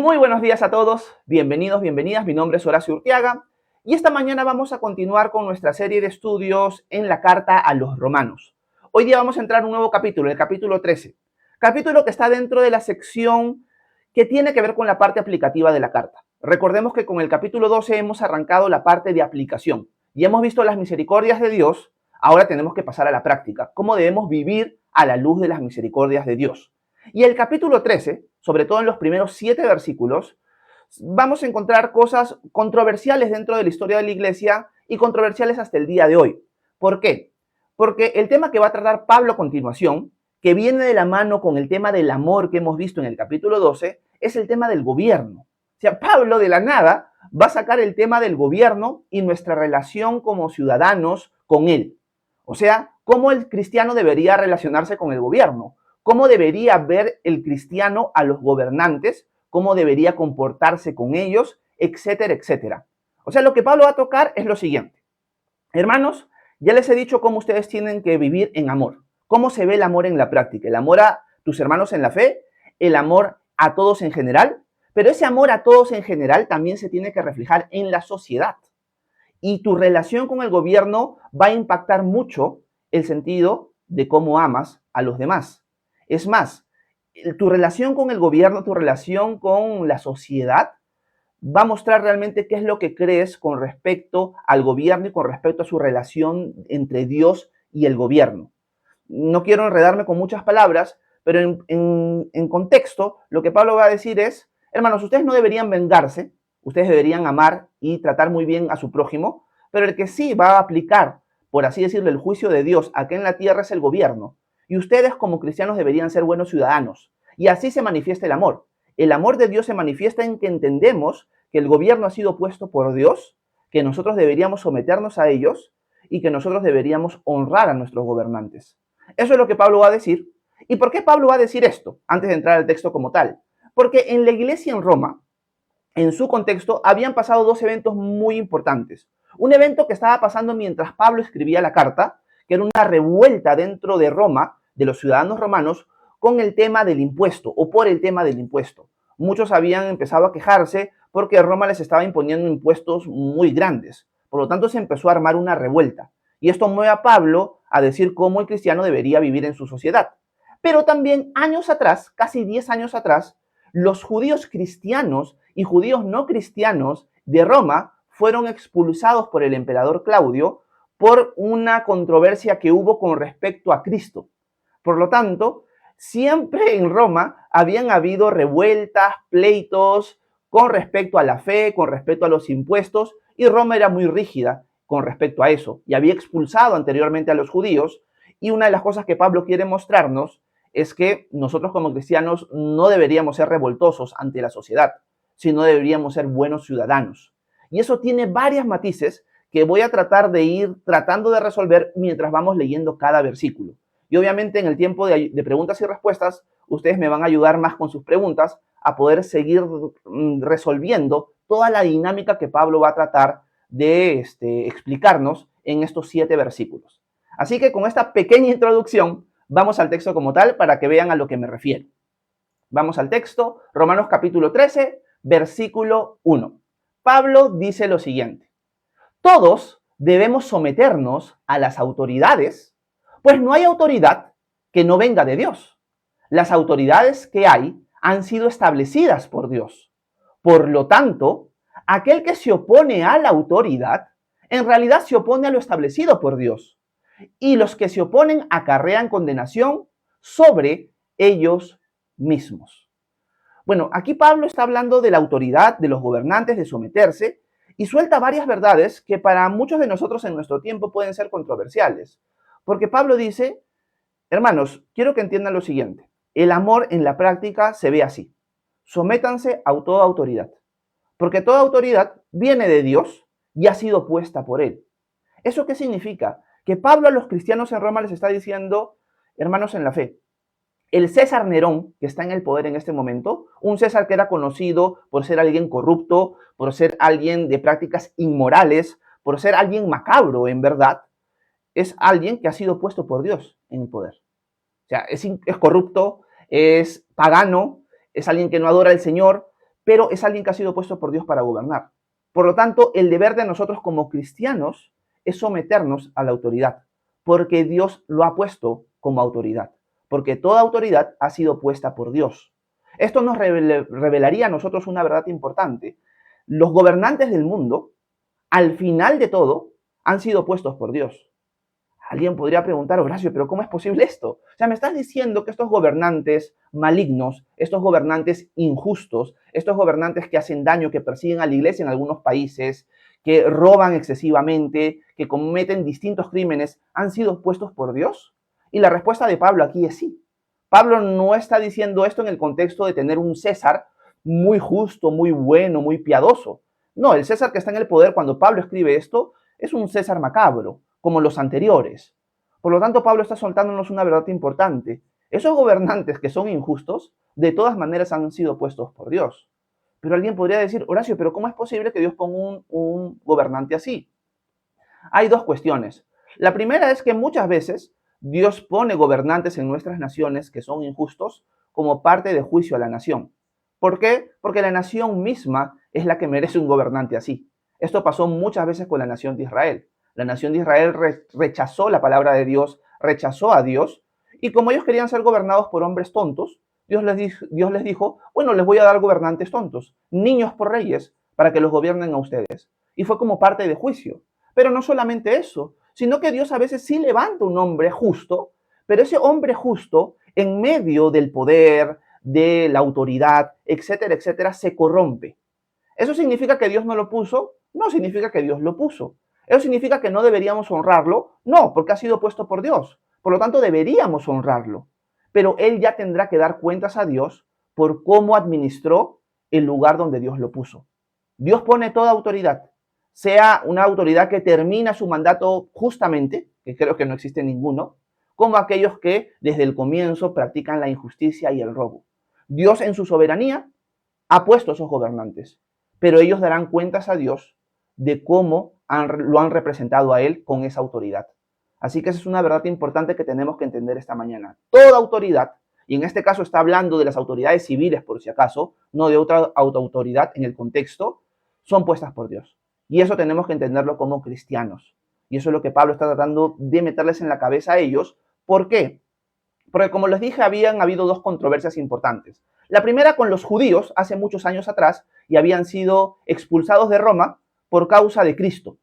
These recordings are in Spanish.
Muy buenos días a todos, bienvenidos, bienvenidas, mi nombre es Horacio Urquiaga y esta mañana vamos a continuar con nuestra serie de estudios en la carta a los romanos. Hoy día vamos a entrar a un nuevo capítulo, el capítulo 13, capítulo que está dentro de la sección que tiene que ver con la parte aplicativa de la carta. Recordemos que con el capítulo 12 hemos arrancado la parte de aplicación y hemos visto las misericordias de Dios, ahora tenemos que pasar a la práctica, cómo debemos vivir a la luz de las misericordias de Dios. Y el capítulo 13, sobre todo en los primeros 7 versículos, vamos a encontrar cosas controversiales dentro de la historia de la iglesia y controversiales hasta el día de hoy. ¿Por qué? Porque el tema que va a tratar Pablo a continuación, que viene de la mano con el tema del amor que hemos visto en el capítulo 12, es el tema del gobierno. O sea, Pablo de la nada va a sacar el tema del gobierno y nuestra relación como ciudadanos con él. O sea, cómo el cristiano debería relacionarse con el gobierno, cómo debería ver el cristiano a los gobernantes, cómo debería comportarse con ellos, etcétera, etcétera. O sea, lo que Pablo va a tocar es lo siguiente. Hermanos, ya les he dicho cómo ustedes tienen que vivir en amor. ¿Cómo se ve el amor en la práctica? El amor a tus hermanos en la fe, el amor a todos en general, pero ese amor a todos en general también se tiene que reflejar en la sociedad. Y tu relación con el gobierno va a impactar mucho el sentido de cómo amas a los demás. Es más, tu relación con el gobierno, tu relación con la sociedad, va a mostrar realmente qué es lo que crees con respecto al gobierno y con respecto a su relación entre Dios y el gobierno. No quiero enredarme con muchas palabras, pero en contexto, lo que Pablo va a decir es, hermanos, ustedes no deberían vengarse, ustedes deberían amar y tratar muy bien a su prójimo, pero el que sí va a aplicar, por así decirlo, el juicio de Dios acá en la tierra es el gobierno. Y ustedes como cristianos deberían ser buenos ciudadanos. Y así se manifiesta el amor. El amor de Dios se manifiesta en que entendemos que el gobierno ha sido puesto por Dios, que nosotros deberíamos someternos a ellos y que nosotros deberíamos honrar a nuestros gobernantes. Eso es lo que Pablo va a decir. ¿Y por qué Pablo va a decir esto? Antes de entrar al texto como tal. Porque en la iglesia en Roma, en su contexto, habían pasado dos eventos muy importantes. Un evento que estaba pasando mientras Pablo escribía la carta, que era una revuelta dentro de Roma, de los ciudadanos romanos, con el tema del impuesto o por el tema del impuesto. Muchos habían empezado a quejarse porque Roma les estaba imponiendo impuestos muy grandes. Por lo tanto, se empezó a armar una revuelta. Y esto mueve a Pablo a decir cómo el cristiano debería vivir en su sociedad. Pero también años atrás, casi 10 años atrás, los judíos cristianos y judíos no cristianos de Roma fueron expulsados por el emperador Claudio por una controversia que hubo con respecto a Cristo. Por lo tanto, siempre en Roma habían habido revueltas, pleitos con respecto a la fe, con respecto a los impuestos, y Roma era muy rígida con respecto a eso, y había expulsado anteriormente a los judíos, y una de las cosas que Pablo quiere mostrarnos es que nosotros como cristianos no deberíamos ser revoltosos ante la sociedad, sino deberíamos ser buenos ciudadanos. Y eso tiene varios matices que voy a tratar de ir tratando de resolver mientras vamos leyendo cada versículo. Y obviamente en el tiempo de preguntas y respuestas, ustedes me van a ayudar más con sus preguntas a poder seguir resolviendo toda la dinámica que Pablo va a tratar de explicarnos en estos 7 versículos. Así que con esta pequeña introducción, vamos al texto como tal para que vean a lo que me refiero. Vamos al texto, Romanos capítulo 13, versículo 1. Pablo dice lo siguiente: todos debemos someternos a las autoridades, pues no hay autoridad que no venga de Dios. Las autoridades que hay han sido establecidas por Dios. Por lo tanto, aquel que se opone a la autoridad, en realidad se opone a lo establecido por Dios. Y los que se oponen acarrean condenación sobre ellos mismos. Bueno, aquí Pablo está hablando de la autoridad, de los gobernantes, de someterse, y suelta varias verdades que para muchos de nosotros en nuestro tiempo pueden ser controversiales. Porque Pablo dice, hermanos, quiero que entiendan lo siguiente. El amor en la práctica se ve así. Sométanse a toda autoridad. Porque toda autoridad viene de Dios y ha sido puesta por Él. ¿Eso qué significa? Que Pablo a los cristianos en Roma les está diciendo, hermanos en la fe, el César Nerón, que está en el poder en este momento, un César que era conocido por ser alguien corrupto, por ser alguien de prácticas inmorales, por ser alguien macabro en verdad, es alguien que ha sido puesto por Dios en el poder. O sea, es corrupto, es pagano, es alguien que no adora al Señor, pero es alguien que ha sido puesto por Dios para gobernar. Por lo tanto, el deber de nosotros como cristianos es someternos a la autoridad, porque Dios lo ha puesto como autoridad, porque toda autoridad ha sido puesta por Dios. Esto nos revelaría a nosotros una verdad importante. Los gobernantes del mundo, al final de todo, han sido puestos por Dios. Alguien podría preguntar, Horacio, ¿pero cómo es posible esto? O sea, me estás diciendo que estos gobernantes malignos, estos gobernantes injustos, estos gobernantes que hacen daño, que persiguen a la iglesia en algunos países, que roban excesivamente, que cometen distintos crímenes, ¿han sido puestos por Dios? Y la respuesta de Pablo aquí es sí. Pablo no está diciendo esto en el contexto de tener un César muy justo, muy bueno, muy piadoso. No, el César que está en el poder cuando Pablo escribe esto es un César macabro, como los anteriores. Por lo tanto, Pablo está soltándonos una verdad importante. Esos gobernantes que son injustos, de todas maneras han sido puestos por Dios. Pero alguien podría decir, Horacio, ¿pero cómo es posible que Dios ponga un gobernante así? Hay dos cuestiones. La primera es que muchas veces Dios pone gobernantes en nuestras naciones que son injustos como parte de juicio a la nación. ¿Por qué? Porque la nación misma es la que merece un gobernante así. Esto pasó muchas veces con la nación de Israel. La nación de Israel rechazó la palabra de Dios, rechazó a Dios, y como ellos querían ser gobernados por hombres tontos, Dios les dijo, bueno, les voy a dar gobernantes tontos, niños por reyes, para que los gobiernen a ustedes. Y fue como parte de juicio. Pero no solamente eso, sino que Dios a veces sí levanta un hombre justo, pero ese hombre justo, en medio del poder, de la autoridad, etcétera, etcétera, se corrompe. ¿Eso significa que Dios no lo puso? No significa que Dios lo puso. ¿Eso significa que no deberíamos honrarlo? No, porque ha sido puesto por Dios. Por lo tanto, deberíamos honrarlo. Pero Él ya tendrá que dar cuentas a Dios por cómo administró el lugar donde Dios lo puso. Dios pone toda autoridad, sea una autoridad que termina su mandato justamente, que creo que no existe ninguno, como aquellos que desde el comienzo practican la injusticia y el robo. Dios en su soberanía ha puesto a esos gobernantes, pero ellos darán cuentas a Dios de cómo lo han representado a Él con esa autoridad. Así que esa es una verdad importante que tenemos que entender esta mañana. Toda autoridad, y en este caso está hablando de las autoridades civiles por si acaso, no de otra autoridad en el contexto, son puestas por Dios. Y eso tenemos que entenderlo como cristianos. Y eso es lo que Pablo está tratando de meterles en la cabeza a ellos. ¿Por qué? Porque como les dije, habían habido dos controversias importantes. La primera con los judíos hace muchos años atrás y habían sido expulsados de Roma por causa de Cristo.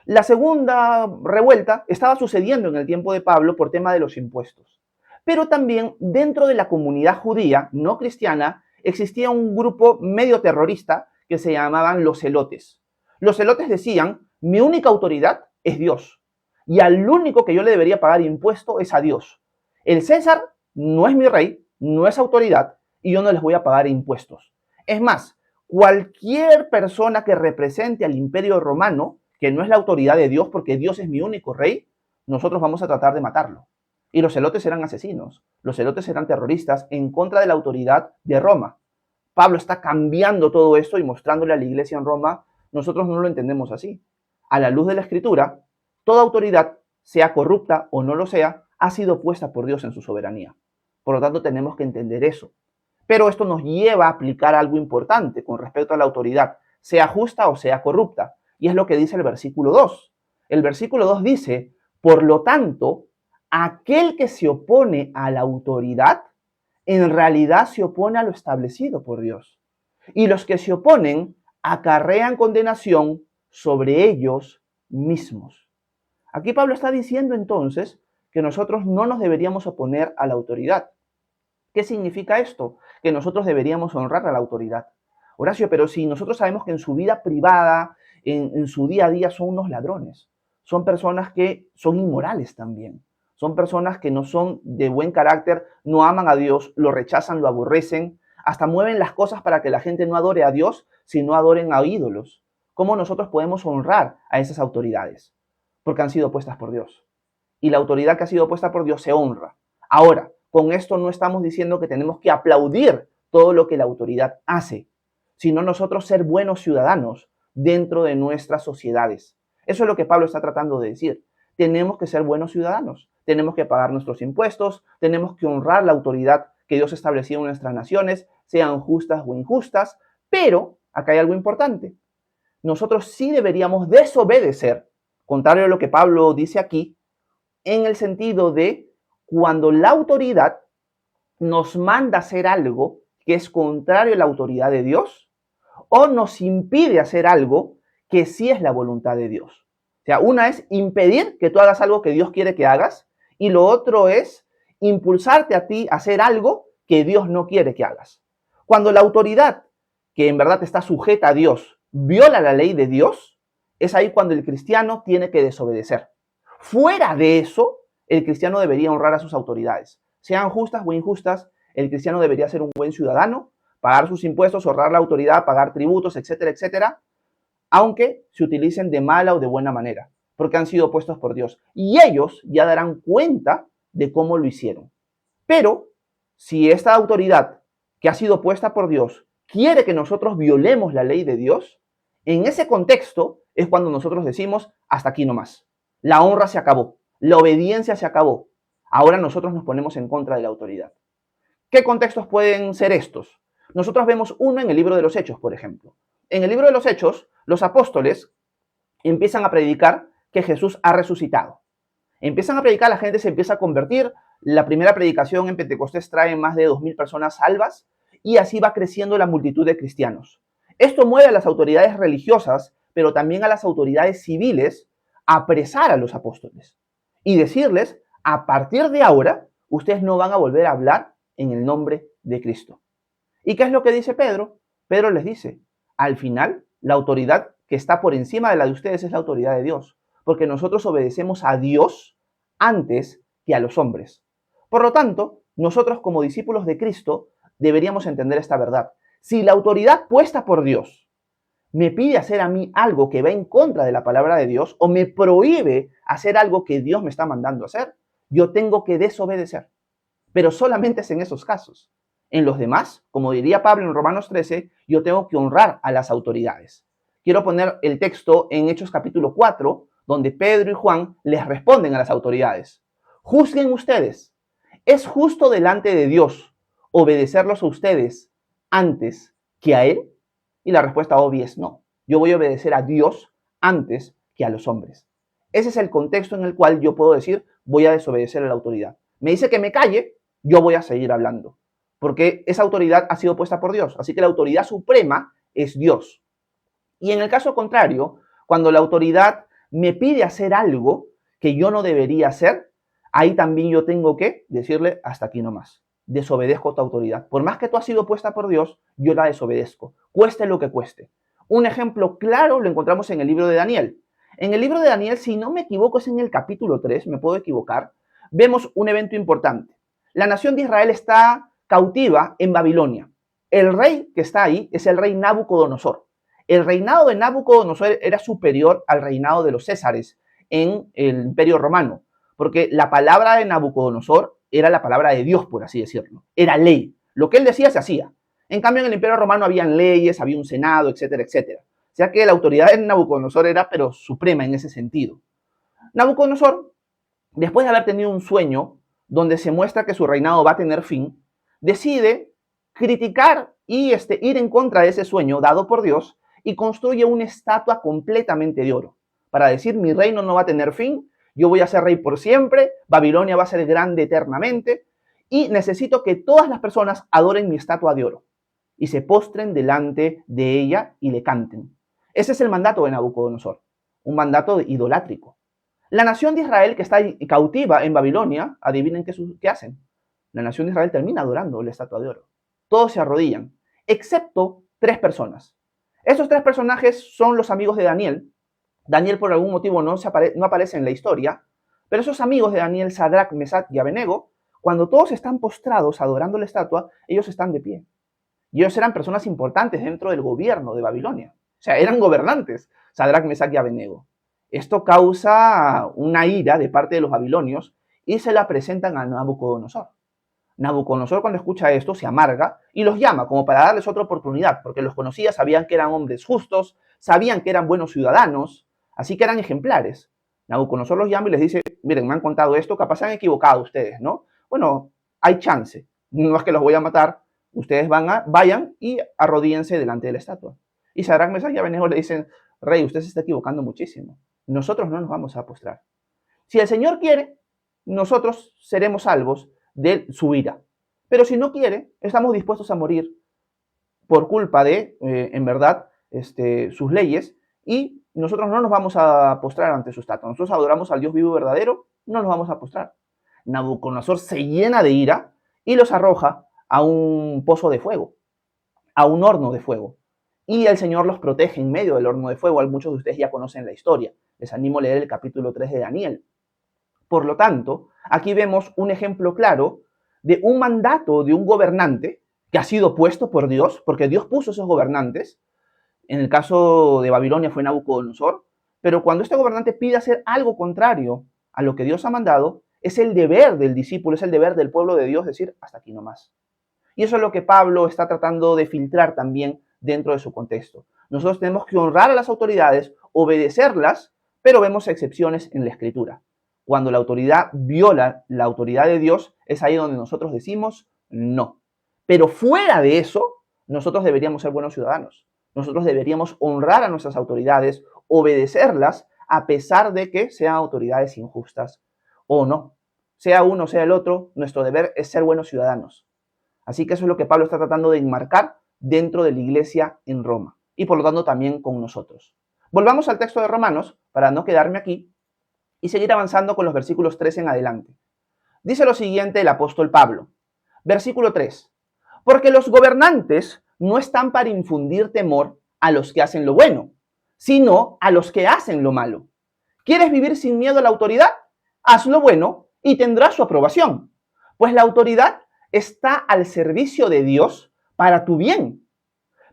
La segunda revuelta estaba sucediendo en el tiempo de Pablo por tema de los impuestos. Pero también dentro de la comunidad judía no cristiana existía un grupo medio terrorista que se llamaban los celotes. Los celotes decían, mi única autoridad es Dios y al único que yo le debería pagar impuesto es a Dios. El César no es mi rey, no es autoridad y yo no les voy a pagar impuestos. Es más, cualquier persona que represente al imperio romano, que no es la autoridad de Dios porque Dios es mi único rey, nosotros vamos a tratar de matarlo. Y los celotes eran asesinos, los celotes eran terroristas en contra de la autoridad de Roma. Pablo está cambiando todo esto y mostrándole a la iglesia en Roma, nosotros no lo entendemos así. A la luz de la Escritura, toda autoridad, sea corrupta o no lo sea, ha sido puesta por Dios en su soberanía. Por lo tanto, tenemos que entender eso. Pero esto nos lleva a aplicar algo importante con respecto a la autoridad, sea justa o sea corrupta. Y es lo que dice el versículo 2. El versículo 2 dice, por lo tanto, aquel que se opone a la autoridad, en realidad se opone a lo establecido por Dios. Y los que se oponen acarrean condenación sobre ellos mismos. Aquí Pablo está diciendo entonces que nosotros no nos deberíamos oponer a la autoridad. ¿Qué significa esto? Que nosotros deberíamos honrar a la autoridad. Horacio, pero si nosotros sabemos que en su vida privada, en su día a día son unos ladrones, son personas que son inmorales también, son personas que no son de buen carácter, no aman a Dios, lo rechazan, lo aborrecen, hasta mueven las cosas para que la gente no adore a Dios, sino adoren a ídolos. ¿Cómo nosotros podemos honrar a esas autoridades? Porque han sido puestas por Dios. Y la autoridad que ha sido puesta por Dios se honra. Ahora, con esto no estamos diciendo que tenemos que aplaudir todo lo que la autoridad hace, sino nosotros ser buenos ciudadanos dentro de nuestras sociedades. Eso es lo que Pablo está tratando de decir. Tenemos que ser buenos ciudadanos, tenemos que pagar nuestros impuestos, tenemos que honrar la autoridad que Dios ha establecido en nuestras naciones, sean justas o injustas, Pero, acá hay algo importante. Nosotros sí deberíamos desobedecer, contrario a lo que Pablo dice aquí, en el sentido de cuando la autoridad nos manda hacer algo que es contrario a la autoridad de Dios o nos impide hacer algo que sí es la voluntad de Dios. O sea, una es impedir que tú hagas algo que Dios quiere que hagas y lo otro es impulsarte a ti a hacer algo que Dios no quiere que hagas. Cuando la autoridad, que en verdad está sujeta a Dios, viola la ley de Dios, es ahí cuando el cristiano tiene que desobedecer. Fuera de eso, el cristiano debería honrar a sus autoridades. Sean justas o injustas, el cristiano debería ser un buen ciudadano, pagar sus impuestos, honrar la autoridad, pagar tributos, etcétera, etcétera, aunque se utilicen de mala o de buena manera, porque han sido puestos por Dios. Y ellos ya darán cuenta de cómo lo hicieron. Pero si esta autoridad que ha sido puesta por Dios quiere que nosotros violemos la ley de Dios, en ese contexto es cuando nosotros decimos, hasta aquí nomás. La honra se acabó, la obediencia se acabó. Ahora nosotros nos ponemos en contra de la autoridad. ¿Qué contextos pueden ser estos? Nosotros vemos uno en el libro de los Hechos, por ejemplo. En el libro de los Hechos, los apóstoles empiezan a predicar que Jesús ha resucitado. Empiezan a predicar, la gente se empieza a convertir. La primera predicación en Pentecostés trae más de 2.000 personas salvas y así va creciendo la multitud de cristianos. Esto mueve a las autoridades religiosas, pero también a las autoridades civiles a apresar a los apóstoles y decirles, a partir de ahora, ustedes no van a volver a hablar en el nombre de Cristo. ¿Y qué es lo que dice Pedro? Pedro les dice, al final, la autoridad que está por encima de la de ustedes es la autoridad de Dios, porque nosotros obedecemos a Dios antes que a los hombres. Por lo tanto, nosotros como discípulos de Cristo deberíamos entender esta verdad. Si la autoridad puesta por Dios me pide hacer a mí algo que va en contra de la palabra de Dios o me prohíbe hacer algo que Dios me está mandando hacer, yo tengo que desobedecer. Pero solamente es en esos casos. En los demás, como diría Pablo en Romanos 13, yo tengo que honrar a las autoridades. Quiero poner el texto en Hechos capítulo 4, donde Pedro y Juan les responden a las autoridades. Juzguen ustedes. ¿Es justo delante de Dios obedecerlos a ustedes antes que a Él? Y la respuesta obvia es no. Yo voy a obedecer a Dios antes que a los hombres. Ese es el contexto en el cual yo puedo decir voy a desobedecer a la autoridad. Me dice que me calle, yo voy a seguir hablando, porque esa autoridad ha sido puesta por Dios. Así que la autoridad suprema es Dios. Y en el caso contrario, cuando la autoridad me pide hacer algo que yo no debería hacer, ahí también yo tengo que decirle hasta aquí nomás. Desobedezco a tu autoridad. Por más que tú has sido puesta por Dios, yo la desobedezco, cueste lo que cueste. Un ejemplo claro lo encontramos en el libro de Daniel. En el libro de Daniel, si no me equivoco, es en el capítulo 3, me puedo equivocar, vemos un evento importante. La nación de Israel está cautiva en Babilonia. El rey que está ahí es el rey Nabucodonosor. El reinado de Nabucodonosor era superior al reinado de los Césares en el Imperio Romano, porque la palabra de Nabucodonosor era la palabra de Dios, por así decirlo. Era ley. Lo que él decía se hacía. En cambio, en el Imperio Romano habían leyes, había un senado, etcétera, etcétera. O sea que la autoridad de Nabucodonosor era, pero suprema en ese sentido. Nabucodonosor, después de haber tenido un sueño donde se muestra que su reinado va a tener fin, decide criticar y ir en contra de ese sueño dado por Dios y construye una estatua completamente de oro para decir mi reino no va a tener fin, yo voy a ser rey por siempre, Babilonia va a ser grande eternamente y necesito que todas las personas adoren mi estatua de oro y se postren delante de ella y le canten. Ese es el mandato de Nabucodonosor, un mandato idolátrico. La nación de Israel que está cautiva en Babilonia, adivinen qué hacen. La nación de Israel termina adorando la estatua de oro. Todos se arrodillan, excepto 3 personas. Esos 3 personajes son los amigos de Daniel. Daniel por algún motivo no aparece en la historia, pero esos amigos de Daniel, Sadrach, Mesach y Abednego, cuando todos están postrados adorando la estatua, ellos están de pie. Y ellos eran personas importantes dentro del gobierno de Babilonia. O sea, eran gobernantes, Sadrach, Mesach y Abednego. Esto causa una ira de parte de los babilonios y se la presentan a Nabucodonosor. Nabucodonosor cuando escucha esto se amarga y los llama como para darles otra oportunidad, porque los conocía, sabían que eran hombres justos, sabían que eran buenos ciudadanos, así que eran ejemplares. Nabucodonosor los llama y les dice, miren, me han contado esto, capaz se han equivocado ustedes, ¿no? Bueno, hay chance, no es que los voy a matar, ustedes vayan y arrodíense delante de la estatua. Y Sadrach, Mesach y Abednego le dicen, rey, usted se está equivocando muchísimo. Nosotros no nos vamos a postrar. Si el Señor quiere, nosotros seremos salvos de su ira. Pero si no quiere, estamos dispuestos a morir por culpa de, en verdad, sus leyes, y nosotros no nos vamos a postrar ante su estatua. Nosotros adoramos al Dios vivo y verdadero, no nos vamos a postrar. Nabucodonosor se llena de ira y los arroja a un pozo de fuego, a un horno de fuego. Y el Señor los protege en medio del horno de fuego. Muchos de ustedes ya conocen la historia. Les animo a leer el capítulo 3 de Daniel. Por lo tanto, aquí vemos un ejemplo claro de un mandato de un gobernante que ha sido puesto por Dios, porque Dios puso esos gobernantes. En el caso de Babilonia fue Nabucodonosor, pero cuando este gobernante pide hacer algo contrario a lo que Dios ha mandado, es el deber del discípulo, es el deber del pueblo de Dios decir, hasta aquí nomás. Y eso es lo que Pablo está tratando de filtrar también dentro de su contexto. Nosotros tenemos que honrar a las autoridades, obedecerlas, pero vemos excepciones en la Escritura. Cuando la autoridad viola la autoridad de Dios, es ahí donde nosotros decimos no. Pero fuera de eso, nosotros deberíamos ser buenos ciudadanos. Nosotros deberíamos honrar a nuestras autoridades, obedecerlas, a pesar de que sean autoridades injustas o no. Sea uno, sea el otro, nuestro deber es ser buenos ciudadanos. Así que eso es lo que Pablo está tratando de enmarcar dentro de la iglesia en Roma y por lo tanto también con nosotros. Volvamos al texto de Romanos para no quedarme aquí y seguir avanzando con los versículos 3 en adelante. Dice lo siguiente el apóstol Pablo, versículo 3, porque los gobernantes no están para infundir temor a los que hacen lo bueno, sino a los que hacen lo malo. ¿Quieres vivir sin miedo a la autoridad? Haz lo bueno y tendrás su aprobación, pues la autoridad está al servicio de Dios para tu bien.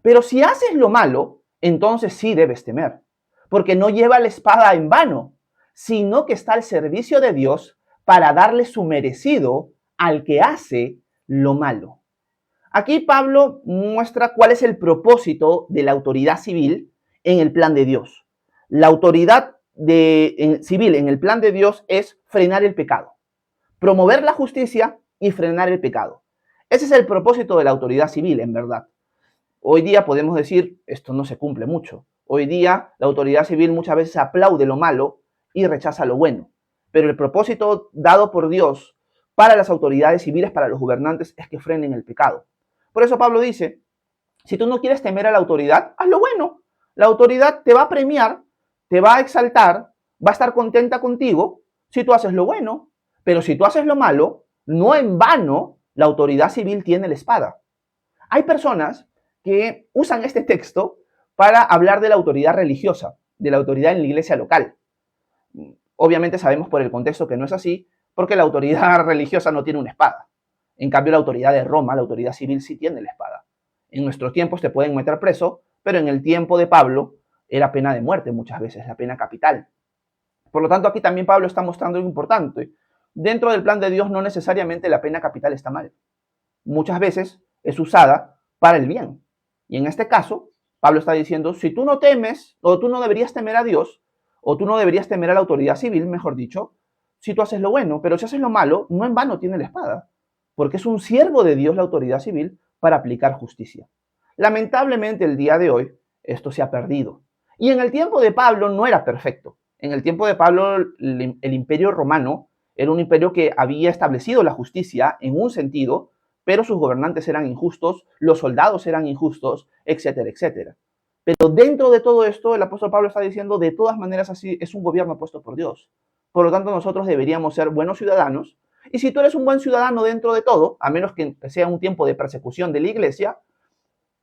Pero si haces lo malo, entonces sí debes temer, porque no lleva la espada en vano, sino que está al servicio de Dios para darle su merecido al que hace lo malo. Aquí Pablo muestra cuál es el propósito de la autoridad civil en el plan de Dios. La autoridad civil en el plan de Dios es frenar el pecado, promover la justicia y frenar el pecado. Ese es el propósito de la autoridad civil, en verdad. Hoy día podemos decir, esto no se cumple mucho. Hoy día la autoridad civil muchas veces aplaude lo malo y rechaza lo bueno. Pero el propósito dado por Dios para las autoridades civiles, para los gobernantes, es que frenen el pecado. Por eso Pablo dice, si tú no quieres temer a la autoridad, haz lo bueno. La autoridad te va a premiar, te va a exaltar, va a estar contenta contigo si tú haces lo bueno. Pero si tú haces lo malo, no en vano la autoridad civil tiene la espada. Hay personas que usan este texto para hablar de la autoridad religiosa, de la autoridad en la iglesia local. Obviamente sabemos por el contexto que no es así, porque la autoridad religiosa no tiene una espada. En cambio, la autoridad de Roma, la autoridad civil, sí tiene la espada. En nuestros tiempos te pueden meter preso, pero en el tiempo de Pablo era pena de muerte muchas veces, la pena capital. Por lo tanto, aquí también Pablo está mostrando algo importante. Dentro del plan de Dios no necesariamente la pena capital está mal. Muchas veces es usada para el bien. Y en este caso, Pablo está diciendo, si tú no temes, o tú no deberías temer a Dios, o tú no deberías temer a la autoridad civil, mejor dicho, si tú haces lo bueno, pero si haces lo malo, no en vano tiene la espada, porque es un siervo de Dios la autoridad civil para aplicar justicia. Lamentablemente el día de hoy esto se ha perdido. Y en el tiempo de Pablo no era perfecto. En el tiempo de Pablo el imperio romano era un imperio que había establecido la justicia en un sentido, pero sus gobernantes eran injustos, los soldados eran injustos, etcétera, etcétera. Pero dentro de todo esto, el apóstol Pablo está diciendo, de todas maneras así es un gobierno puesto por Dios. Por lo tanto, nosotros deberíamos ser buenos ciudadanos. Y si tú eres un buen ciudadano dentro de todo, a menos que sea un tiempo de persecución de la iglesia,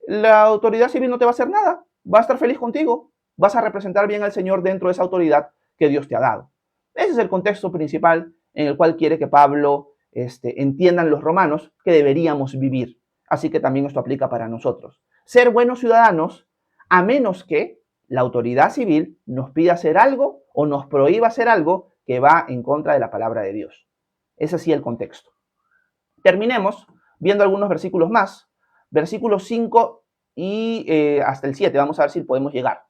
la autoridad civil no te va a hacer nada. Va a estar feliz contigo. Vas a representar bien al Señor dentro de esa autoridad que Dios te ha dado. Ese es el contexto principal en el cual quiere que Pablo entiendan los romanos que deberíamos vivir. Así que también esto aplica para nosotros. Ser buenos ciudadanos, a menos que la autoridad civil nos pida hacer algo o nos prohíba hacer algo que va en contra de la palabra de Dios. Ese sí el contexto. Terminemos viendo algunos versículos más. Versículos 5 y hasta el 7. Vamos a ver si podemos llegar.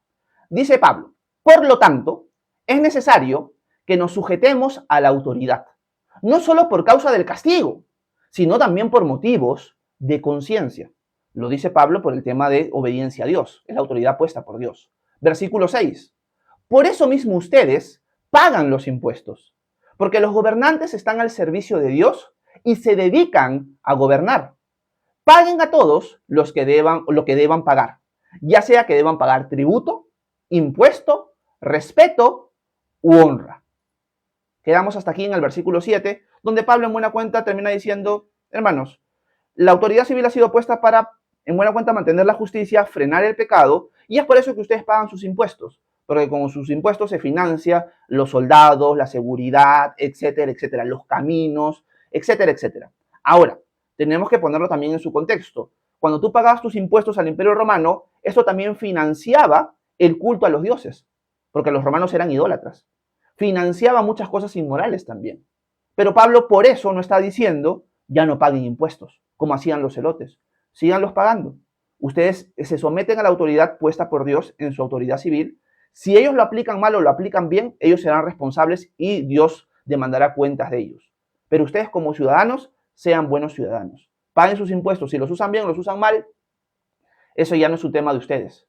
Dice Pablo, por lo tanto, es necesario que nos sujetemos a la autoridad, no solo por causa del castigo, sino también por motivos de conciencia. Lo dice Pablo por el tema de obediencia a Dios, es la autoridad puesta por Dios. Versículo 6. Por eso mismo ustedes pagan los impuestos, porque los gobernantes están al servicio de Dios y se dedican a gobernar. Paguen a todos lo que deban pagar, ya sea que deban pagar tributo, impuesto, respeto u honra. Quedamos hasta aquí en el versículo 7, donde Pablo en buena cuenta termina diciendo, hermanos, la autoridad civil ha sido puesta para, en buena cuenta, mantener la justicia, frenar el pecado, y es por eso que ustedes pagan sus impuestos, porque con sus impuestos se financia los soldados, la seguridad, etcétera, etcétera, los caminos, etcétera, etcétera. Ahora, tenemos que ponerlo también en su contexto. Cuando tú pagabas tus impuestos al Imperio Romano, esto también financiaba el culto a los dioses, porque los romanos eran idólatras. Financiaba muchas cosas inmorales también. Pero Pablo por eso no está diciendo, ya no paguen impuestos, como hacían los celotes. Síganlos pagando. Ustedes se someten a la autoridad puesta por Dios en su autoridad civil. Si ellos lo aplican mal o lo aplican bien, ellos serán responsables y Dios demandará cuentas de ellos. Pero ustedes como ciudadanos, sean buenos ciudadanos. Paguen sus impuestos. Si los usan bien o los usan mal, eso ya no es un tema de ustedes.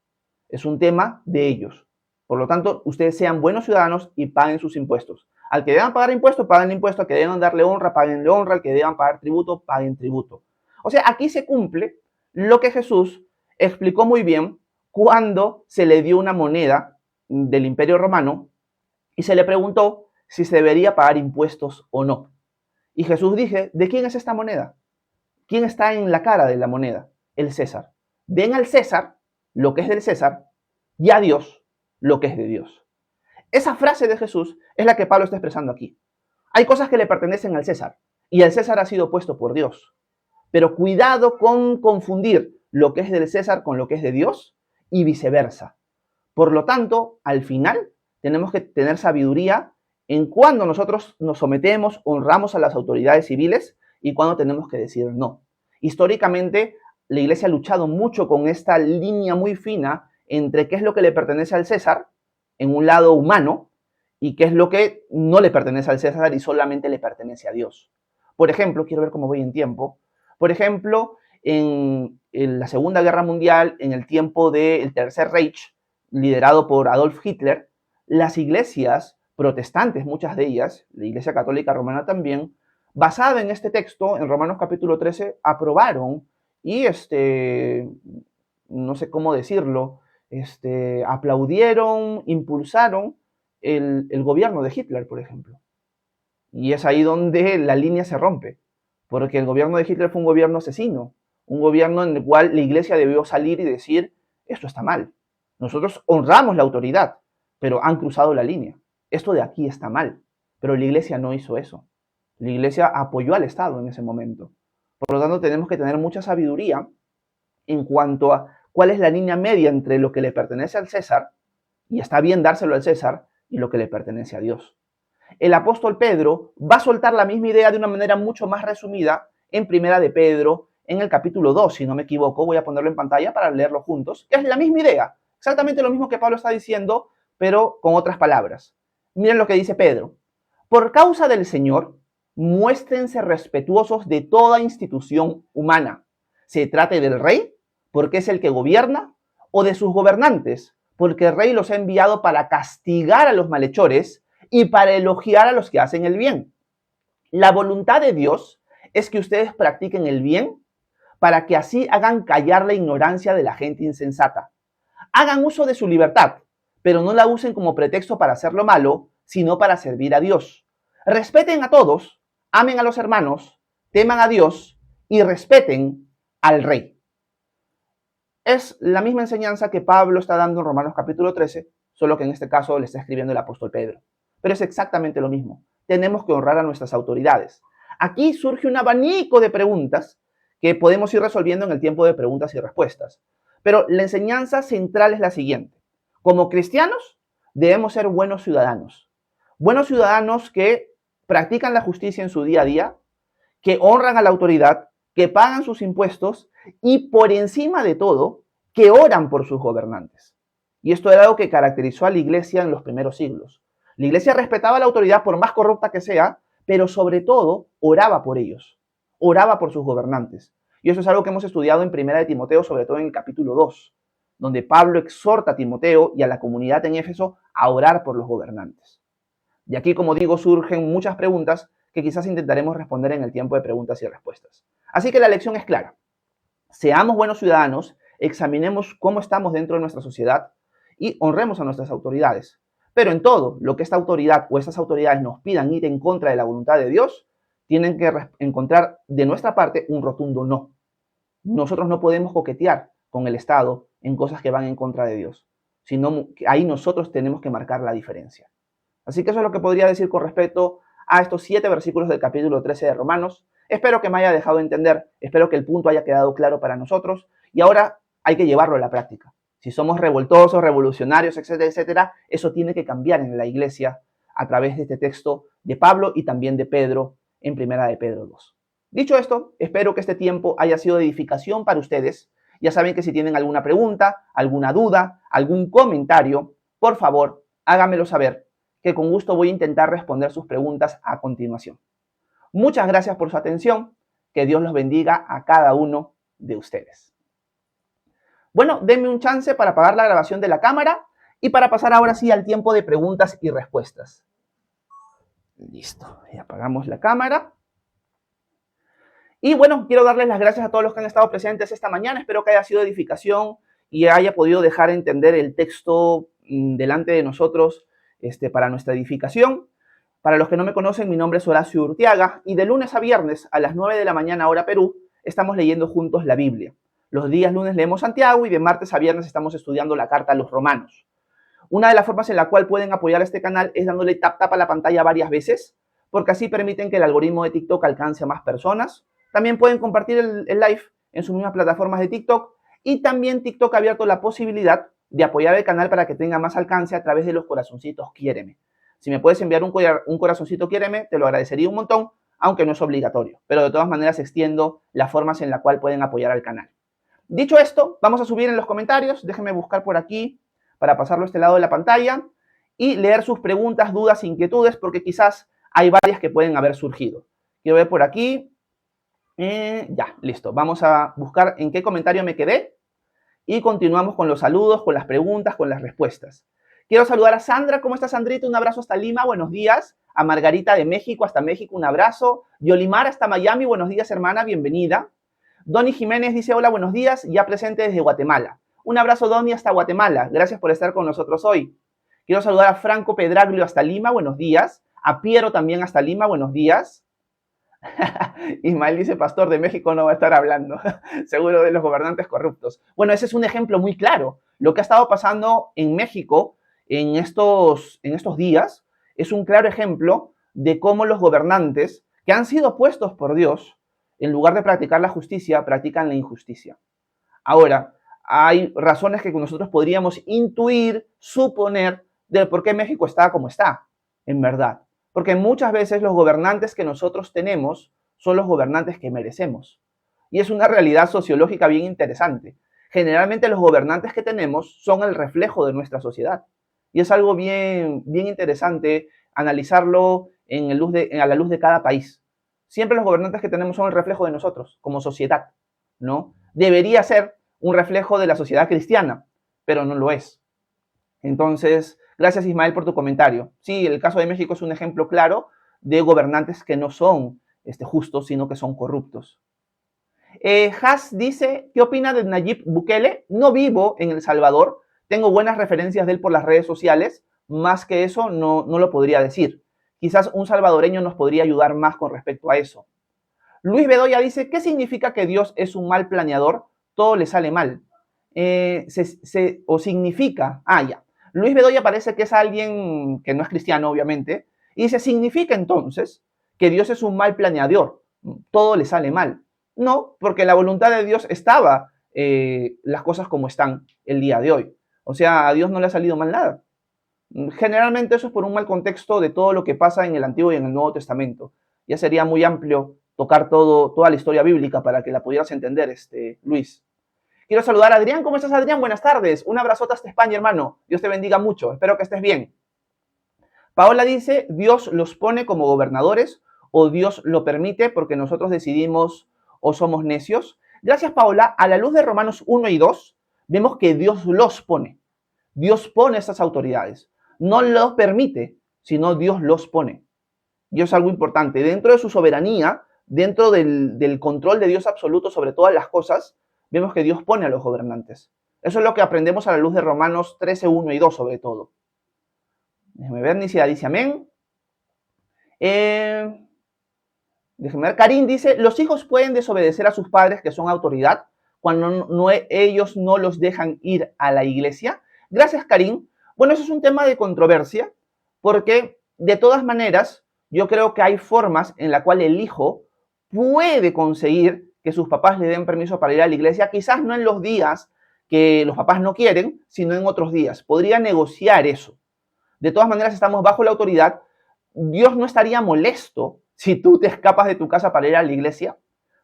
Es un tema de ellos. Por lo tanto, ustedes sean buenos ciudadanos y paguen sus impuestos. Al que deban pagar impuestos, paguen impuestos. Al que deban darle honra, paguenle honra. Al que deban pagar tributo, paguen tributo. O sea, aquí se cumple lo que Jesús explicó muy bien cuando se le dio una moneda del Imperio Romano y se le preguntó si se debería pagar impuestos o no. Y Jesús dice, ¿de quién es esta moneda? ¿Quién está en la cara de la moneda? El César. Den al César lo que es del César y a Dios lo que es de Dios. Esa frase de Jesús es la que Pablo está expresando aquí. Hay cosas que le pertenecen al César y el César ha sido puesto por Dios. Pero cuidado con confundir lo que es del César con lo que es de Dios y viceversa. Por lo tanto, al final tenemos que tener sabiduría en cuando nosotros nos sometemos, honramos a las autoridades civiles y cuando tenemos que decir no. Históricamente, la Iglesia ha luchado mucho con esta línea muy fina entre qué es lo que le pertenece al César, en un lado humano, y qué es lo que no le pertenece al César y solamente le pertenece a Dios. Por ejemplo, quiero ver cómo voy en tiempo. Por ejemplo, en la Segunda Guerra Mundial, en el tiempo del Tercer Reich, liderado por Adolf Hitler, las iglesias protestantes, muchas de ellas, la Iglesia Católica Romana también, basada en este texto, en Romanos capítulo 13, aprobaron y, no sé cómo decirlo, aplaudieron, impulsaron el gobierno de Hitler, por ejemplo. Y es ahí donde la línea se rompe, porque el gobierno de Hitler fue un gobierno asesino, un gobierno en el cual la iglesia debió salir y decir, esto está mal. Nosotros honramos la autoridad, pero han cruzado la línea. Esto de aquí está mal, pero la iglesia no hizo eso. La iglesia apoyó al Estado en ese momento. Por lo tanto, tenemos que tener mucha sabiduría en cuanto a cuál es la línea media entre lo que le pertenece al César, y está bien dárselo al César, y lo que le pertenece a Dios. El apóstol Pedro va a soltar la misma idea de una manera mucho más resumida en Primera de Pedro, en el capítulo 2, si no me equivoco, voy a ponerlo en pantalla para leerlo juntos, que es la misma idea, exactamente lo mismo que Pablo está diciendo, pero con otras palabras. Miren lo que dice Pedro. Por causa del Señor, muéstrense respetuosos de toda institución humana. Se trate del rey, porque es el que gobierna, o de sus gobernantes, porque el rey los ha enviado para castigar a los malhechores y para elogiar a los que hacen el bien. La voluntad de Dios es que ustedes practiquen el bien para que así hagan callar la ignorancia de la gente insensata. Hagan uso de su libertad, pero no la usen como pretexto para hacer lo malo, sino para servir a Dios. Respeten a todos, amen a los hermanos, teman a Dios y respeten al rey. Es la misma enseñanza que Pablo está dando en Romanos capítulo 13, solo que en este caso le está escribiendo el apóstol Pedro. Pero es exactamente lo mismo. Tenemos que honrar a nuestras autoridades. Aquí surge un abanico de preguntas que podemos ir resolviendo en el tiempo de preguntas y respuestas. Pero la enseñanza central es la siguiente. Como cristianos, debemos ser buenos ciudadanos. Buenos ciudadanos que practican la justicia en su día a día, que honran a la autoridad, que pagan sus impuestos y por encima de todo, que oran por sus gobernantes. Y esto era algo que caracterizó a la iglesia en los primeros siglos. La iglesia respetaba a la autoridad por más corrupta que sea, pero sobre todo oraba por ellos, oraba por sus gobernantes. Y eso es algo que hemos estudiado en Primera de Timoteo, sobre todo en el capítulo 2, donde Pablo exhorta a Timoteo y a la comunidad en Éfeso a orar por los gobernantes. Y aquí, como digo, surgen muchas preguntas que quizás intentaremos responder en el tiempo de preguntas y respuestas. Así que la lección es clara. Seamos buenos ciudadanos, examinemos cómo estamos dentro de nuestra sociedad y honremos a nuestras autoridades. Pero en todo lo que esta autoridad o estas autoridades nos pidan ir en contra de la voluntad de Dios, tienen que encontrar de nuestra parte un rotundo no. Nosotros no podemos coquetear con el Estado en cosas que van en contra de Dios, sino ahí nosotros tenemos que marcar la diferencia. Así que eso es lo que podría decir con respecto a estos 7 versículos del capítulo 13 de Romanos. Espero que me haya dejado entender, espero que el punto haya quedado claro para nosotros y ahora hay que llevarlo a la práctica. Si somos revoltosos, revolucionarios, etcétera, etcétera, eso tiene que cambiar en la iglesia a través de este texto de Pablo y también de Pedro en Primera de Pedro 2. Dicho esto, espero que este tiempo haya sido de edificación para ustedes. Ya saben que si tienen alguna pregunta, alguna duda, algún comentario, por favor, háganmelo saber, que con gusto voy a intentar responder sus preguntas a continuación. Muchas gracias por su atención. Que Dios los bendiga a cada uno de ustedes. Bueno, denme un chance para apagar la grabación de la cámara y para pasar ahora sí al tiempo de preguntas y respuestas. Listo, y apagamos la cámara. Y bueno, quiero darles las gracias a todos los que han estado presentes esta mañana. Espero que haya sido edificación y haya podido dejar entender el texto delante de nosotros para nuestra edificación. Para los que no me conocen, mi nombre es Horacio Urtiaga y de lunes a viernes a las 9 de la mañana hora Perú estamos leyendo juntos la Biblia. Los días lunes leemos Santiago y de martes a viernes estamos estudiando la carta a los Romanos. Una de las formas en la cual pueden apoyar este canal es dándole tap a la pantalla varias veces, porque así permiten que el algoritmo de TikTok alcance a más personas. También pueden compartir el live en sus mismas plataformas de TikTok y también TikTok ha abierto la posibilidad de apoyar el canal para que tenga más alcance a través de los corazoncitos Quiéreme. Si me puedes enviar un corazoncito Quiéreme, te lo agradecería un montón, aunque no es obligatorio. Pero de todas maneras extiendo las formas en las cuales pueden apoyar al canal. Dicho esto, vamos a subir en los comentarios. Déjenme buscar por aquí para pasarlo a este lado de la pantalla y leer sus preguntas, dudas, inquietudes, porque quizás hay varias que pueden haber surgido. Quiero ver por aquí. Ya, listo. Vamos a buscar en qué comentario me quedé y continuamos con los saludos, con las preguntas, con las respuestas. Quiero saludar a Sandra. ¿Cómo está, Sandrita? Un abrazo hasta Lima. Buenos días. A Margarita de México, hasta México, un abrazo. Yolimar hasta Miami. Buenos días, hermana. Bienvenida. Doni Jiménez dice, hola, buenos días. Ya presente desde Guatemala. Un abrazo, Doni, hasta Guatemala. Gracias por estar con nosotros hoy. Quiero saludar a Franco Pedraglio hasta Lima. Buenos días. A Piero también hasta Lima. Buenos días. Ismael dice, pastor de México no va a estar hablando, seguro de los gobernantes corruptos. Bueno, ese es un ejemplo muy claro. Lo que ha estado pasando en México en estos días es un claro ejemplo de cómo los gobernantes que han sido puestos por Dios, en lugar de practicar la justicia, practican la injusticia. Ahora, hay razones que nosotros podríamos intuir, suponer, de por qué México está como está, en verdad. Porque muchas veces los gobernantes que nosotros tenemos son los gobernantes que merecemos. Y es una realidad sociológica bien interesante. Generalmente los gobernantes que tenemos son el reflejo de nuestra sociedad. Y es algo bien interesante analizarlo a la luz de cada país. Siempre los gobernantes que tenemos son el reflejo de nosotros, como sociedad, ¿no? Debería ser un reflejo de la sociedad cristiana, pero no lo es. Entonces, gracias Ismael por tu comentario. Sí, el caso de México es un ejemplo claro de gobernantes que no son justos, sino que son corruptos. Haas dice, ¿qué opina de Nayib Bukele? No vivo en El Salvador, tengo buenas referencias de él por las redes sociales, más que eso no lo podría decir. Quizás un salvadoreño nos podría ayudar más con respecto a eso. Luis Bedoya dice, ¿qué significa que Dios es un mal planeador? Todo le sale mal. O significa, ya. Luis Bedoya parece que es alguien que no es cristiano, obviamente, y dice, ¿significa entonces que Dios es un mal planeador? Todo le sale mal. No, porque la voluntad de Dios estaba las cosas como están el día de hoy. O sea, a Dios no le ha salido mal nada. Generalmente eso es por un mal contexto de todo lo que pasa en el Antiguo y en el Nuevo Testamento. Ya sería muy amplio tocar toda la historia bíblica para que la pudieras entender, Luis. Quiero saludar a Adrián. ¿Cómo estás, Adrián? Buenas tardes. Un abrazote hasta España, hermano. Dios te bendiga mucho. Espero que estés bien. Paola dice, ¿Dios los pone como gobernadores o Dios lo permite porque nosotros decidimos o somos necios? Gracias, Paola. A la luz de Romanos 1 y 2, vemos que Dios los pone. Dios pone esas autoridades. No los permite, sino Dios los pone. Y eso es algo importante. Dentro de su soberanía, dentro del control de Dios absoluto sobre todas las cosas, vemos que Dios pone a los gobernantes. Eso es lo que aprendemos a la luz de Romanos 13, 1 y 2 sobre todo. Déjenme ver, Nicia dice amén. Déjenme ver, Karim dice, los hijos pueden desobedecer a sus padres que son autoridad cuando ellos no los dejan ir a la iglesia. Gracias, Karim. Bueno, eso es un tema de controversia porque de todas maneras yo creo que hay formas en las cuales el hijo puede conseguir que sus papás le den permiso para ir a la iglesia, quizás no en los días que los papás no quieren, sino en otros días. Podría negociar eso. De todas maneras, estamos bajo la autoridad. Dios no estaría molesto si tú te escapas de tu casa para ir a la iglesia,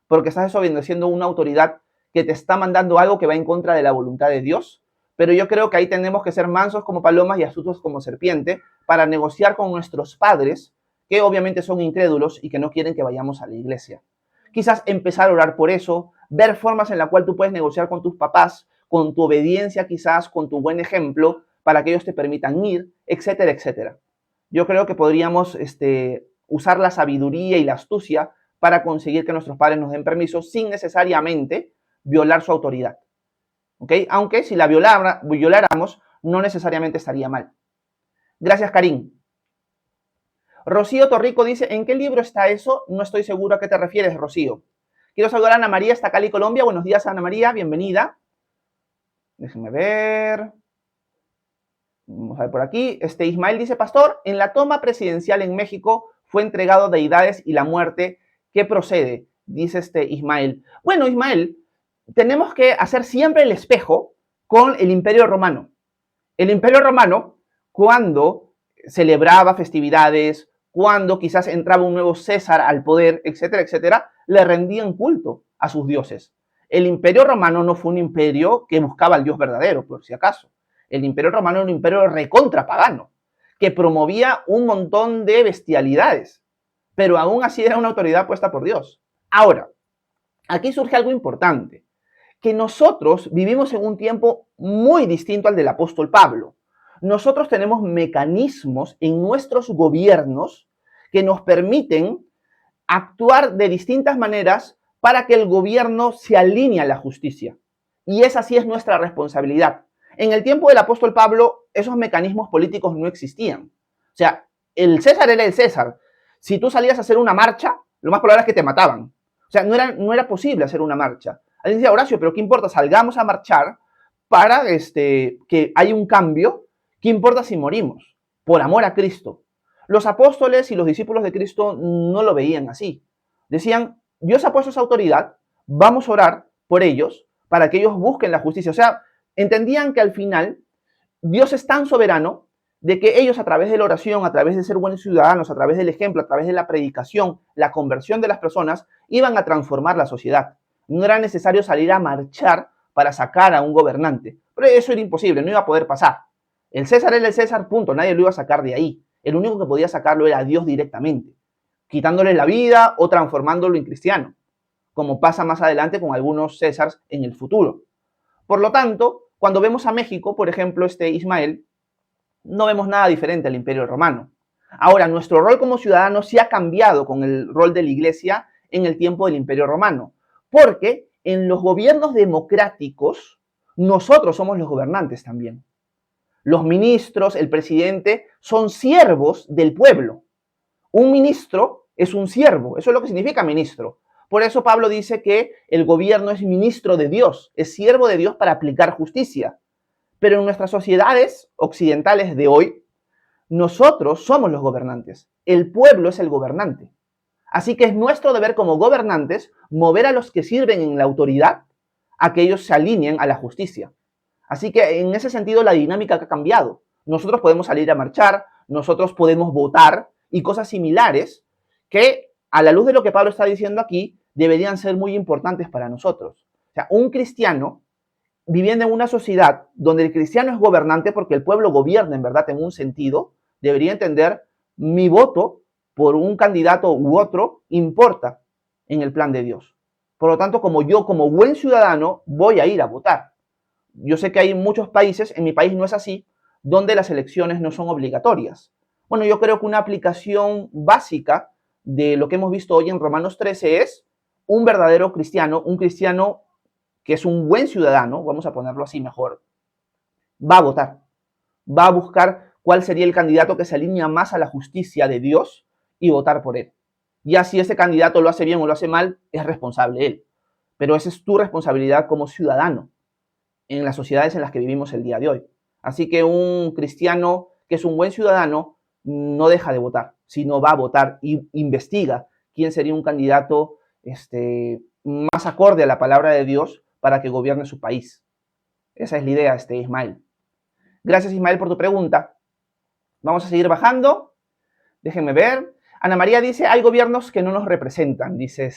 porque estás desobedeciendo una autoridad que te está mandando algo que va en contra de la voluntad de Dios. Pero yo creo que ahí tenemos que ser mansos como palomas y astutos como serpiente para negociar con nuestros padres, que obviamente son incrédulos y que no quieren que vayamos a la iglesia. Quizás empezar a orar por eso, ver formas en las cuales tú puedes negociar con tus papás, con tu obediencia quizás, con tu buen ejemplo, para que ellos te permitan ir, etcétera, etcétera. Yo creo que podríamos usar la sabiduría y la astucia para conseguir que nuestros padres nos den permiso sin necesariamente violar su autoridad. ¿Ok? Aunque si la violáramos, no necesariamente estaría mal. Gracias, Karim. Rocío Torrico dice, ¿en qué libro está eso? No estoy seguro a qué te refieres, Rocío. Quiero saludar a Ana María, hasta Cali, Colombia. Buenos días, Ana María, bienvenida. Déjenme ver. Vamos a ver por aquí. Ismael dice, pastor, en la toma presidencial en México fue entregado deidades y la muerte. ¿Qué procede? Dice Ismael. Bueno, Ismael, tenemos que hacer siempre el espejo con el Imperio Romano. El Imperio Romano, cuando celebraba festividades, cuando quizás entraba un nuevo César al poder, etcétera, etcétera, le rendían culto a sus dioses. El Imperio Romano no fue un imperio que buscaba al Dios verdadero, por si acaso. El Imperio Romano era un imperio recontra pagano, que promovía un montón de bestialidades, pero aún así era una autoridad puesta por Dios. Ahora, aquí surge algo importante, que nosotros vivimos en un tiempo muy distinto al del apóstol Pablo. Nosotros tenemos mecanismos en nuestros gobiernos que nos permiten actuar de distintas maneras para que el gobierno se alinee a la justicia. Y esa sí es nuestra responsabilidad. En el tiempo del apóstol Pablo, esos mecanismos políticos no existían. O sea, el César era el César. Si tú salías a hacer una marcha, lo más probable es que te mataban. O sea, no era posible hacer una marcha. Alguien decía, Horacio, pero ¿qué importa? Salgamos a marchar para que haya un cambio. ¿Qué importa si morimos? Por amor a Cristo. Los apóstoles y los discípulos de Cristo no lo veían así. Decían, Dios ha puesto esa autoridad, vamos a orar por ellos para que ellos busquen la justicia. O sea, entendían que al final Dios es tan soberano de que ellos a través de la oración, a través de ser buenos ciudadanos, a través del ejemplo, a través de la predicación, la conversión de las personas, iban a transformar la sociedad. No era necesario salir a marchar para sacar a un gobernante. Pero eso era imposible, no iba a poder pasar. El César era el César, punto, nadie lo iba a sacar de ahí. El único que podía sacarlo era Dios directamente, quitándole la vida o transformándolo en cristiano, como pasa más adelante con algunos Césars en el futuro. Por lo tanto, cuando vemos a México, por ejemplo, Ismael, no vemos nada diferente al Imperio Romano. Ahora, nuestro rol como ciudadanos sí ha cambiado con el rol de la Iglesia en el tiempo del Imperio Romano, porque en los gobiernos democráticos, nosotros somos los gobernantes también. Los ministros, el presidente, son siervos del pueblo. Un ministro es un siervo, eso es lo que significa ministro. Por eso Pablo dice que el gobierno es ministro de Dios, es siervo de Dios para aplicar justicia. Pero en nuestras sociedades occidentales de hoy, nosotros somos los gobernantes. El pueblo es el gobernante. Así que es nuestro deber como gobernantes mover a los que sirven en la autoridad a que ellos se alineen a la justicia. Así que en ese sentido la dinámica ha cambiado. Nosotros podemos salir a marchar, nosotros podemos votar y cosas similares que a la luz de lo que Pablo está diciendo aquí deberían ser muy importantes para nosotros. O sea, un cristiano viviendo en una sociedad donde el cristiano es gobernante porque el pueblo gobierna en verdad en un sentido, debería entender mi voto por un candidato u otro importa en el plan de Dios. Por lo tanto, como yo, como buen ciudadano, voy a ir a votar. Yo sé que hay muchos países, en mi país no es así, donde las elecciones no son obligatorias. Bueno, yo creo que una aplicación básica de lo que hemos visto hoy en Romanos 13 es un verdadero cristiano, un cristiano que es un buen ciudadano, vamos a ponerlo así mejor, va a votar, va a buscar cuál sería el candidato que se alinea más a la justicia de Dios y votar por él. Ya si ese candidato lo hace bien o lo hace mal, es responsable él. Pero esa es tu responsabilidad como ciudadano en las sociedades en las que vivimos el día de hoy. Así que un cristiano que es un buen ciudadano no deja de votar, sino va a votar y investiga quién sería un candidato más acorde a la palabra de Dios para que gobierne su país. Esa es la idea, Ismael. Gracias, Ismael, por tu pregunta. Vamos a seguir bajando. Déjenme ver. Ana María dice, hay gobiernos que no nos representan, dice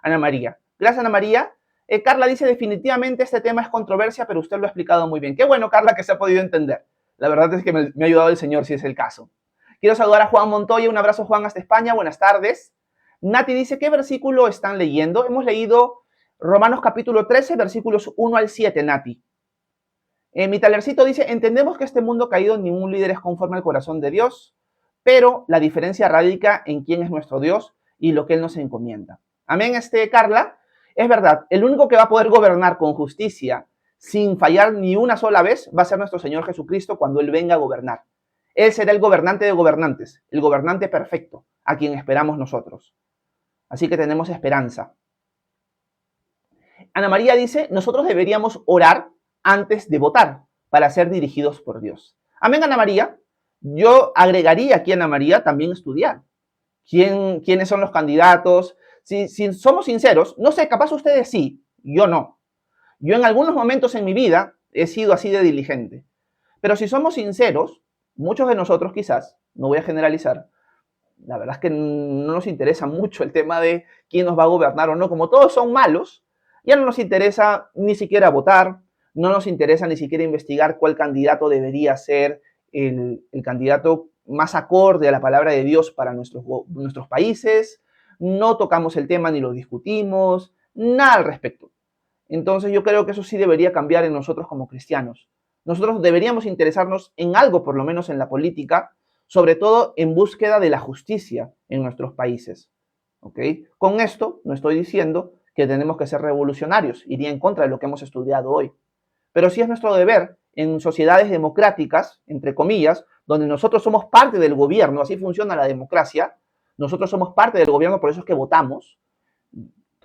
Ana María. Gracias, Ana María. Carla dice, definitivamente este tema es controversia, pero usted lo ha explicado muy bien. Qué bueno, Carla, que se ha podido entender. La verdad es que me ha ayudado el Señor, si es el caso. Quiero saludar a Juan Montoya. Un abrazo, Juan, hasta España. Buenas tardes. Nati dice, ¿qué versículo están leyendo? Hemos leído Romanos capítulo 13, versículos 1 al 7, Nati. Mi talercito dice, entendemos que este mundo caído ningún líder es conforme al corazón de Dios, pero la diferencia radica en quién es nuestro Dios y lo que Él nos encomienda. Amén, Carla. Es verdad, el único que va a poder gobernar con justicia sin fallar ni una sola vez va a ser nuestro Señor Jesucristo cuando Él venga a gobernar. Él será el gobernante de gobernantes, el gobernante perfecto, a quien esperamos nosotros. Así que tenemos esperanza. Ana María dice, nosotros deberíamos orar antes de votar para ser dirigidos por Dios. Amén, Ana María. Yo agregaría aquí, Ana María, también estudiar. ¿Quiénes son los candidatos? Si somos sinceros, no sé, capaz ustedes sí, yo no. Yo en algunos momentos en mi vida he sido así de diligente. Pero si somos sinceros, muchos de nosotros quizás, no voy a generalizar, la verdad es que no nos interesa mucho el tema de quién nos va a gobernar o no. Como todos son malos, ya no nos interesa ni siquiera votar, no nos interesa ni siquiera investigar cuál candidato debería ser el candidato más acorde a la palabra de Dios para nuestros países. No tocamos el tema ni lo discutimos, nada al respecto. Entonces yo creo que eso sí debería cambiar en nosotros como cristianos. Nosotros deberíamos interesarnos en algo, por lo menos en la política, sobre todo en búsqueda de la justicia en nuestros países. ¿Ok? Con esto no estoy diciendo que tenemos que ser revolucionarios, iría en contra de lo que hemos estudiado hoy. Pero sí es nuestro deber en sociedades democráticas, entre comillas, donde nosotros somos parte del gobierno, así funciona la democracia, nosotros somos parte del gobierno, por eso es que votamos,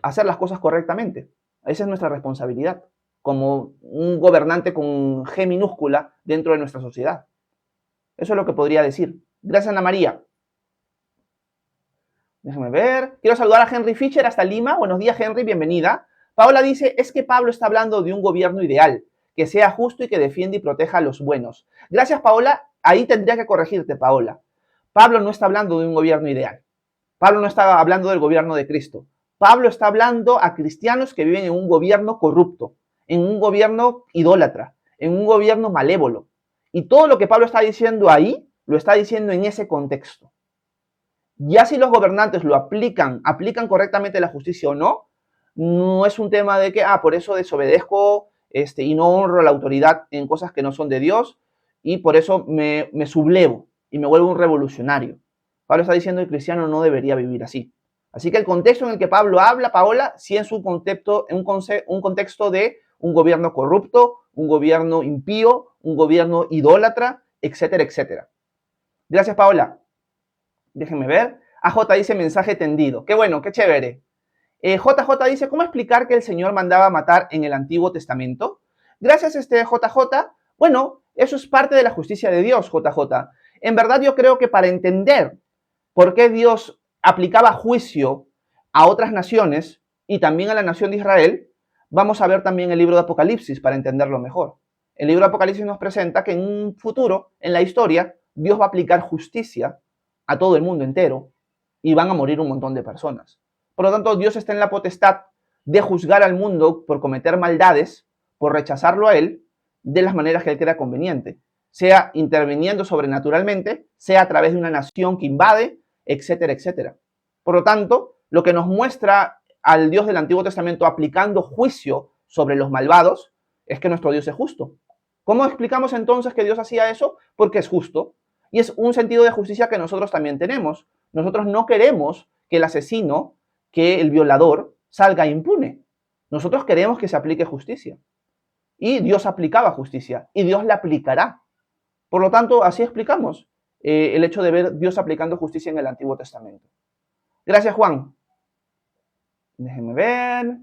hacer las cosas correctamente. Esa es nuestra responsabilidad, como un gobernante con G minúscula dentro de nuestra sociedad. Eso es lo que podría decir. Gracias, Ana María. Déjame ver. Quiero saludar a Henry Fischer hasta Lima. Buenos días, Henry, bienvenida. Paola dice, es que Pablo está hablando de un gobierno ideal, que sea justo y que defienda y proteja a los buenos. Gracias, Paola. Ahí tendría que corregirte, Paola. Pablo no está hablando de un gobierno ideal. Pablo no está hablando del gobierno de Cristo. Pablo está hablando a cristianos que viven en un gobierno corrupto, en un gobierno idólatra, en un gobierno malévolo. Y todo lo que Pablo está diciendo ahí, lo está diciendo en ese contexto. Ya si los gobernantes lo aplican correctamente la justicia o no, no es un tema de que, por eso desobedezco y no honro la autoridad en cosas que no son de Dios y por eso me sublevo y me vuelvo un revolucionario. Pablo está diciendo que el cristiano no debería vivir así. Así que el contexto en el que Pablo habla, Paola, sí es un contexto de un gobierno corrupto, un gobierno impío, un gobierno idólatra, etcétera, etcétera. Gracias, Paola. Déjenme ver. AJ dice mensaje tendido. Qué bueno, qué chévere. JJ dice, ¿cómo explicar que el Señor mandaba matar en el Antiguo Testamento? Gracias, JJ. Bueno, eso es parte de la justicia de Dios, JJ. En verdad yo creo que para entender por qué Dios aplicaba juicio a otras naciones y también a la nación de Israel, vamos a ver también el libro de Apocalipsis para entenderlo mejor. El libro de Apocalipsis nos presenta que en un futuro, en la historia, Dios va a aplicar justicia a todo el mundo entero y van a morir un montón de personas. Por lo tanto, Dios está en la potestad de juzgar al mundo por cometer maldades, por rechazarlo a Él, de las maneras que Él crea conveniente, sea interviniendo sobrenaturalmente, sea a través de una nación que invade, etcétera, etcétera. Por lo tanto, lo que nos muestra al Dios del Antiguo Testamento aplicando juicio sobre los malvados, es que nuestro Dios es justo. ¿Cómo explicamos entonces que Dios hacía eso? Porque es justo. Y es un sentido de justicia que nosotros también tenemos. Nosotros no queremos que el asesino, que el violador, salga impune. Nosotros queremos que se aplique justicia. Y Dios aplicaba justicia. Y Dios la aplicará. Por lo tanto, así explicamos el hecho de ver Dios aplicando justicia en el Antiguo Testamento. Gracias, Juan. Déjenme ver.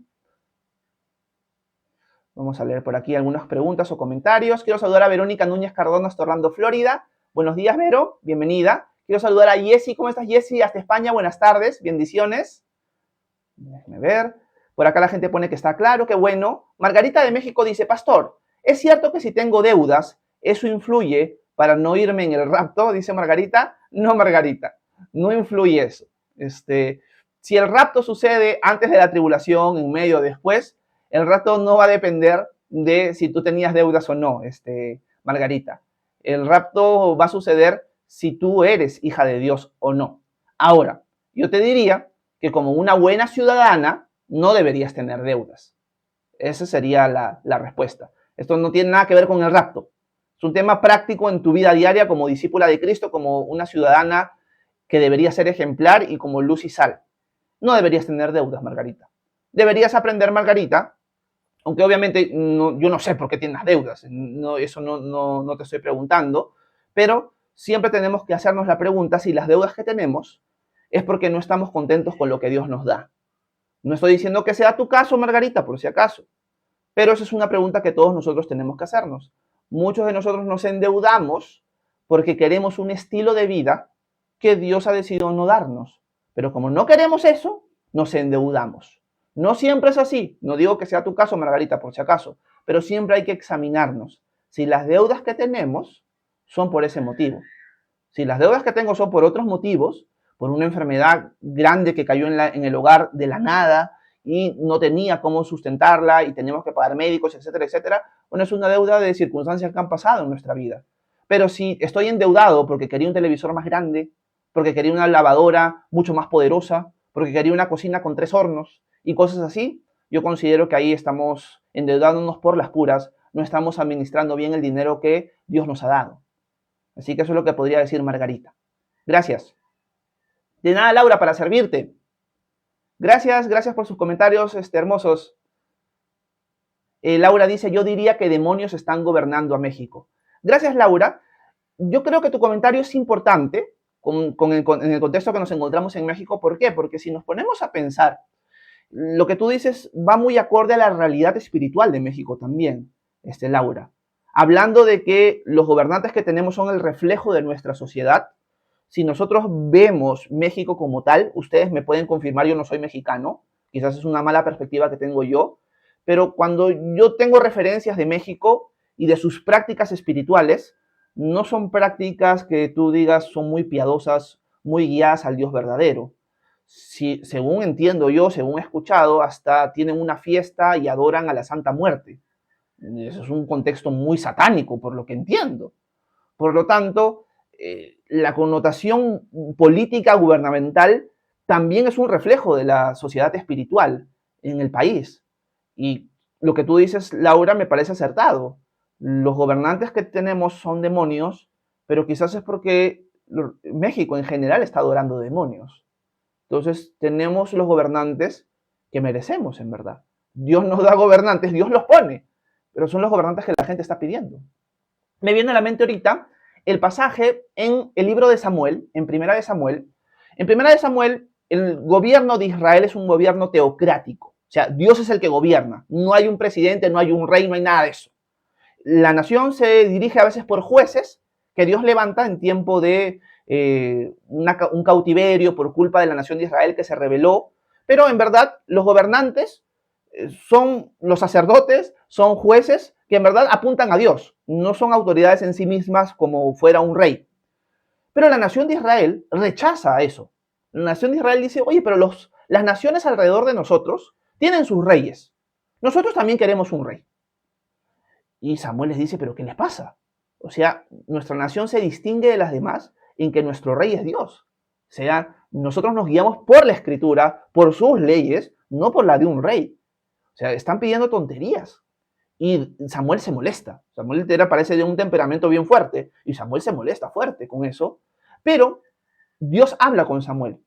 Vamos a leer por aquí algunas preguntas o comentarios. Quiero saludar a Verónica Núñez Cardona hasta Orlando, Florida. Buenos días, Vero. Bienvenida. Quiero saludar a Jessy. ¿Cómo estás, Jessy? Hasta España. Buenas tardes. Bendiciones. Déjenme ver. Por acá la gente pone que está claro. Qué bueno. Margarita de México dice, Pastor, ¿es cierto que si tengo deudas, eso influye para no irme en el rapto? Dice Margarita. No, Margarita. No influye eso. Si el rapto sucede antes de la tribulación, en medio o después, el rapto no va a depender de si tú tenías deudas o no, Margarita. El rapto va a suceder si tú eres hija de Dios o no. Ahora, yo te diría que como una buena ciudadana no deberías tener deudas. Esa sería la respuesta. Esto no tiene nada que ver con el rapto. Es un tema práctico en tu vida diaria como discípula de Cristo, como una ciudadana que debería ser ejemplar y como luz y sal. No deberías tener deudas, Margarita. Deberías aprender, Margarita, aunque obviamente yo no sé por qué tienes deudas, eso no te estoy preguntando, pero siempre tenemos que hacernos la pregunta si las deudas que tenemos es porque no estamos contentos con lo que Dios nos da. No estoy diciendo que sea tu caso, Margarita, por si acaso, pero esa es una pregunta que todos nosotros tenemos que hacernos. Muchos de nosotros nos endeudamos porque queremos un estilo de vida que Dios ha decidido no darnos. Pero como no queremos eso, nos endeudamos. No siempre es así. No digo que sea tu caso, Margarita, por si acaso. Pero siempre hay que examinarnos si las deudas que tenemos son por ese motivo. Si las deudas que tengo son por otros motivos, por una enfermedad grande que cayó en el hogar de la nada y no tenía cómo sustentarla y teníamos que pagar médicos, etcétera, etcétera, bueno, es una deuda de circunstancias que han pasado en nuestra vida. Pero si estoy endeudado porque quería un televisor más grande, porque quería una lavadora mucho más poderosa, porque quería una cocina con 3 hornos y cosas así, yo considero que ahí estamos endeudándonos por las puras, no estamos administrando bien el dinero que Dios nos ha dado. Así que eso es lo que podría decir Margarita. Gracias. De nada, Laura, para servirte. Gracias por sus comentarios hermosos. Laura dice, yo diría que demonios están gobernando a México. Gracias, Laura. Yo creo que tu comentario es importante en el contexto que nos encontramos en México. ¿Por qué? Porque si nos ponemos a pensar, lo que tú dices va muy acorde a la realidad espiritual de México también, Laura. Hablando de que los gobernantes que tenemos son el reflejo de nuestra sociedad. Si nosotros vemos México como tal, ustedes me pueden confirmar, yo no soy mexicano, quizás es una mala perspectiva que tengo yo, pero cuando yo tengo referencias de México y de sus prácticas espirituales, no son prácticas que tú digas son muy piadosas, muy guiadas al Dios verdadero. Si, según entiendo yo, según he escuchado, hasta tienen una fiesta y adoran a la Santa Muerte. Eso es un contexto muy satánico, por lo que entiendo. Por lo tanto, la connotación política gubernamental también es un reflejo de la sociedad espiritual en el país. Y lo que tú dices, Laura, me parece acertado. Los gobernantes que tenemos son demonios, pero quizás es porque México en general está adorando demonios. Entonces tenemos los gobernantes que merecemos, en verdad. Dios nos da gobernantes, Dios los pone, pero son los gobernantes que la gente está pidiendo. Me viene a la mente ahorita el pasaje en el libro de Samuel, en Primera de Samuel. En Primera de Samuel, el gobierno de Israel es un gobierno teocrático. O sea, Dios es el que gobierna. No hay un presidente, no hay un rey, no hay nada de eso. La nación se dirige a veces por jueces que Dios levanta en tiempo de un cautiverio por culpa de la nación de Israel que se rebeló. Pero en verdad, los gobernantes son los sacerdotes, son jueces que en verdad apuntan a Dios, no son autoridades en sí mismas como fuera un rey. Pero la nación de Israel rechaza eso. La nación de Israel dice, oye, pero las naciones alrededor de nosotros tienen sus reyes. Nosotros también queremos un rey. Y Samuel les dice, pero ¿qué les pasa? O sea, nuestra nación se distingue de las demás en que nuestro rey es Dios. O sea, nosotros nos guiamos por la Escritura, por sus leyes, no por la de un rey. O sea, están pidiendo tonterías. Y Samuel se molesta. Samuel parece de un temperamento bien fuerte. Y Samuel se molesta fuerte con eso. Pero Dios habla con Samuel.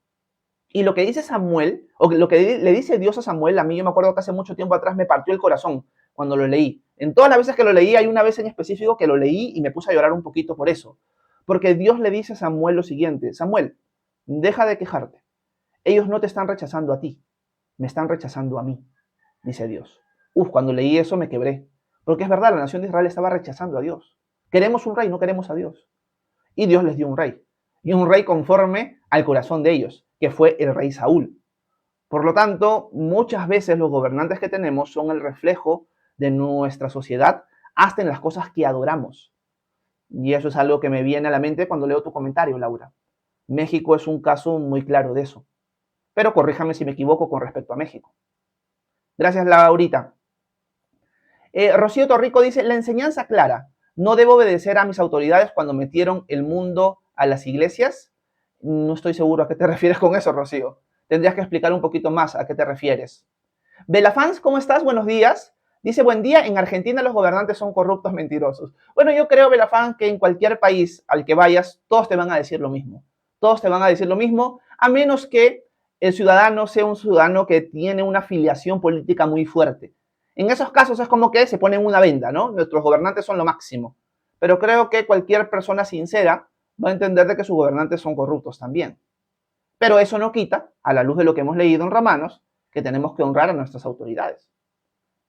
Y lo que dice Samuel, o lo que le dice Dios a Samuel, a mí yo me acuerdo que hace mucho tiempo atrás me partió el corazón cuando lo leí. En todas las veces que lo leí, hay una vez en específico que lo leí y me puse a llorar un poquito por eso. Porque Dios le dice a Samuel lo siguiente: Samuel, deja de quejarte. Ellos no te están rechazando a ti, me están rechazando a mí, dice Dios. Cuando leí eso me quebré. Porque es verdad, la nación de Israel estaba rechazando a Dios. Queremos un rey, no queremos a Dios. Y Dios les dio un rey. Y un rey conforme al corazón de ellos, que fue el rey Saúl. Por lo tanto, muchas veces los gobernantes que tenemos son el reflejo de nuestra sociedad, hasta en las cosas que adoramos. Y eso es algo que me viene a la mente cuando leo tu comentario, Laura. México es un caso muy claro de eso. Pero corríjame si me equivoco con respecto a México. Gracias, Laurita. Rocío Torrico dice: la enseñanza clara, no debo obedecer a mis autoridades cuando metieron el mundo a las iglesias. No estoy seguro a qué te refieres con eso, Rocío. Tendrías que explicar un poquito más a qué te refieres. Belafans, ¿cómo estás? Buenos días. Dice: buen día, en Argentina los gobernantes son corruptos, mentirosos. Bueno, yo creo, Belafans, que en cualquier país al que vayas, todos te van a decir lo mismo. Todos te van a decir lo mismo, a menos que el ciudadano sea un ciudadano que tiene una afiliación política muy fuerte. En esos casos es como que se ponen una venda, ¿no? Nuestros gobernantes son lo máximo. Pero creo que cualquier persona sincera va a entender de que sus gobernantes son corruptos también. Pero eso no quita, a la luz de lo que hemos leído en Romanos, que tenemos que honrar a nuestras autoridades.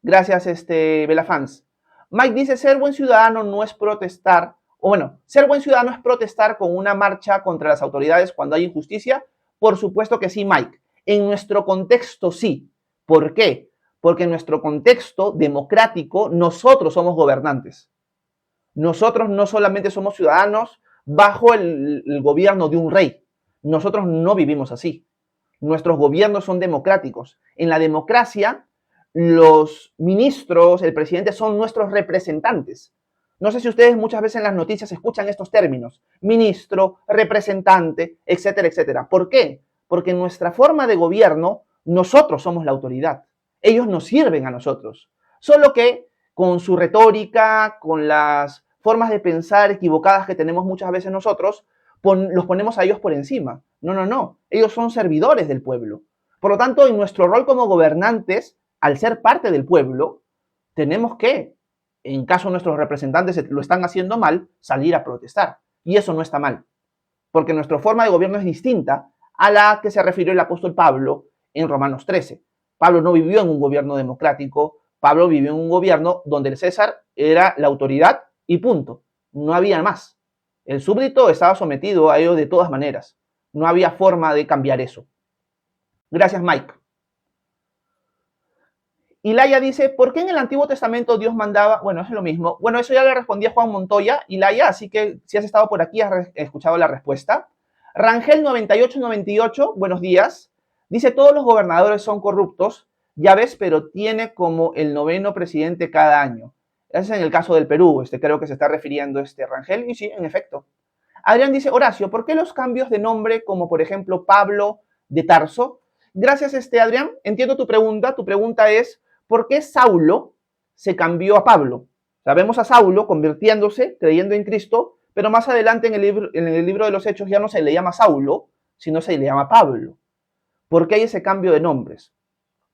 Gracias, Belafans. Mike dice: ser buen ciudadano no es protestar, o bueno, ser buen ciudadano es protestar con una marcha contra las autoridades cuando hay injusticia. Por supuesto que sí, Mike. En nuestro contexto sí. ¿Por qué? Porque en nuestro contexto democrático nosotros somos gobernantes. Nosotros no solamente somos ciudadanos bajo el gobierno de un rey. Nosotros no vivimos así. Nuestros gobiernos son democráticos. En la democracia, los ministros, el presidente son nuestros representantes. No sé si ustedes muchas veces en las noticias escuchan estos términos: ministro, representante, etcétera, etcétera. ¿Por qué? Porque en nuestra forma de gobierno, nosotros somos la autoridad. Ellos nos sirven a nosotros. Solo que con su retórica, con las formas de pensar equivocadas que tenemos muchas veces nosotros, los ponemos a ellos por encima. No. Ellos son servidores del pueblo. Por lo tanto, en nuestro rol como gobernantes, al ser parte del pueblo, tenemos que, en caso nuestros representantes lo están haciendo mal, salir a protestar. Y eso no está mal, porque nuestra forma de gobierno es distinta a la que se refirió el apóstol Pablo en Romanos 13. Pablo no vivió en un gobierno democrático. Pablo vivió en un gobierno donde el César era la autoridad y punto. No había más. El súbdito estaba sometido a ellos de todas maneras. No había forma de cambiar eso. Gracias, Mike. Ilaya dice: ¿por qué en el Antiguo Testamento Dios mandaba? Bueno, es lo mismo. Bueno, eso ya le respondía Juan Montoya, Ilaya, así que si has estado por aquí has escuchado la respuesta. Rangel 9898, buenos días. Dice: todos los gobernadores son corruptos, ya ves, pero tiene como el 9º presidente cada año. Ese es en el caso del Perú, creo que se está refiriendo Rangel, y sí, en efecto. Adrián dice: Horacio, ¿por qué los cambios de nombre, como por ejemplo Pablo de Tarso? Gracias, Adrián. Entiendo tu pregunta. Tu pregunta es: ¿por qué Saulo se cambió a Pablo? Sabemos a Saulo convirtiéndose, creyendo en Cristo, pero más adelante en el libro de los Hechos ya no se le llama Saulo, sino se le llama Pablo. ¿Por qué hay ese cambio de nombres?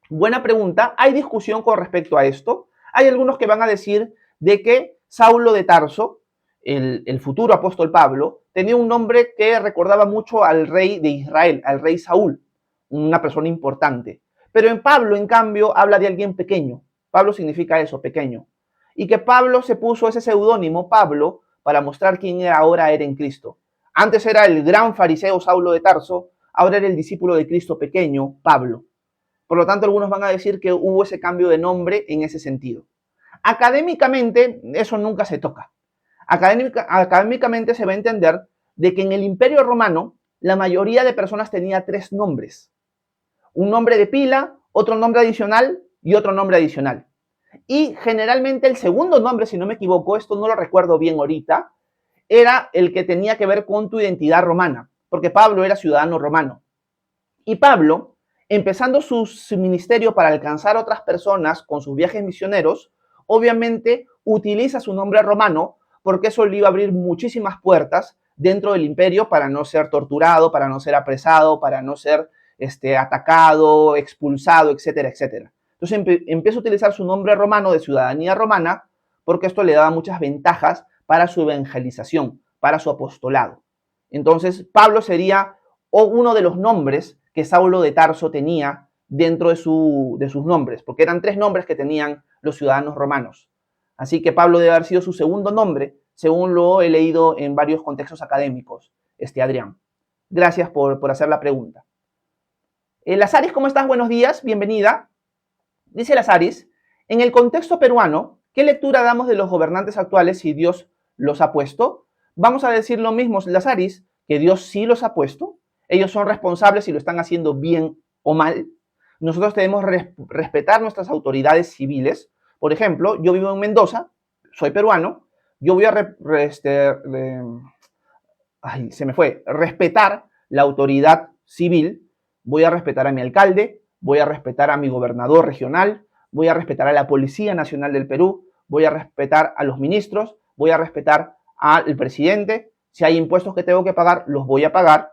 Buena pregunta. Hay discusión con respecto a esto. Hay algunos que van a decir de que Saulo de Tarso, el futuro apóstol Pablo, tenía un nombre que recordaba mucho al rey de Israel, al rey Saúl, una persona importante. Pero en Pablo, en cambio, habla de alguien pequeño. Pablo significa eso, pequeño. Y que Pablo se puso ese seudónimo, Pablo, para mostrar quién ahora era en Cristo. Antes era el gran fariseo Saulo de Tarso, ahora era el discípulo de Cristo pequeño, Pablo. Por lo tanto, algunos van a decir que hubo ese cambio de nombre en ese sentido. Académicamente, eso nunca se toca. Académicamente se va a entender de que en el Imperio Romano la mayoría de personas tenía 3 nombres. Un nombre de pila, otro nombre adicional y otro nombre adicional. Y generalmente el segundo nombre, si no me equivoco, esto no lo recuerdo bien ahorita, era el que tenía que ver con tu identidad romana, porque Pablo era ciudadano romano. Y Pablo empezando su ministerio para alcanzar a otras personas con sus viajes misioneros, obviamente utiliza su nombre romano porque eso le iba a abrir muchísimas puertas dentro del imperio para no ser torturado, para no ser apresado, para no ser atacado, expulsado, etcétera, etcétera. Entonces empieza a utilizar su nombre romano de ciudadanía romana porque esto le daba muchas ventajas para su evangelización, para su apostolado. Entonces, Pablo sería uno de los nombres que Saulo de Tarso tenía dentro de sus nombres, porque eran 3 nombres que tenían los ciudadanos romanos. Así que Pablo debe haber sido su segundo nombre, según lo he leído en varios contextos académicos, Adrián. Gracias por hacer la pregunta. Lazaris, ¿cómo estás? Buenos días, bienvenida. Dice Lazaris, en el contexto peruano, ¿qué lectura damos de los gobernantes actuales si Dios los ha puesto? Vamos a decir lo mismo, Lazaris, que Dios sí los ha puesto. Ellos son responsables si lo están haciendo bien o mal. Nosotros debemos respetar nuestras autoridades civiles. Por ejemplo, yo vivo en Mendoza, soy peruano, yo voy a respetar la autoridad civil, voy a respetar a mi alcalde, voy a respetar a mi gobernador regional, voy a respetar a la Policía Nacional del Perú, voy a respetar a los ministros, voy a respetar al presidente. Si hay impuestos que tengo que pagar, los voy a pagar,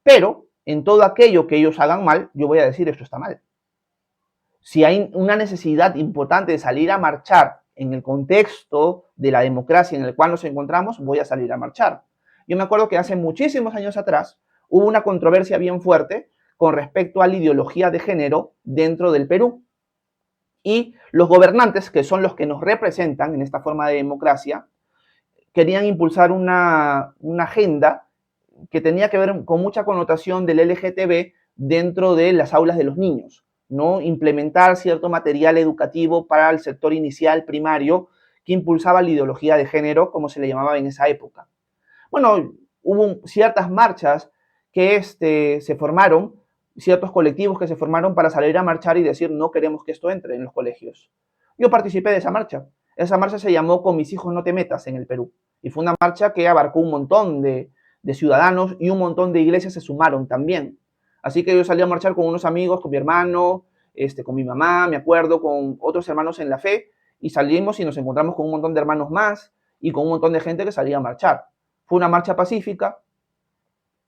pero en todo aquello que ellos hagan mal, yo voy a decir esto está mal. Si hay una necesidad importante de salir a marchar en el contexto de la democracia en el cual nos encontramos, voy a salir a marchar. Yo me acuerdo que hace muchísimos años atrás hubo una controversia bien fuerte con respecto a la ideología de género dentro del Perú. Y los gobernantes, que son los que nos representan en esta forma de democracia, querían impulsar una agenda que tenía que ver con mucha connotación del LGTB dentro de las aulas de los niños, ¿no? Implementar cierto material educativo para el sector inicial primario que impulsaba la ideología de género, como se le llamaba en esa época. Bueno, hubo ciertas marchas que se formaron, ciertos colectivos que se formaron para salir a marchar y decir no queremos que esto entre en los colegios. Yo participé de esa marcha. Esa marcha se llamó Con mis hijos no te metas en el Perú. Y fue una marcha que abarcó un montón de ciudadanos y un montón de iglesias se sumaron también. Así que yo salí a marchar con unos amigos, con mi hermano, con mi mamá, me acuerdo, con otros hermanos en la fe, y salimos y nos encontramos con un montón de hermanos más y con un montón de gente que salía a marchar. Fue una marcha pacífica.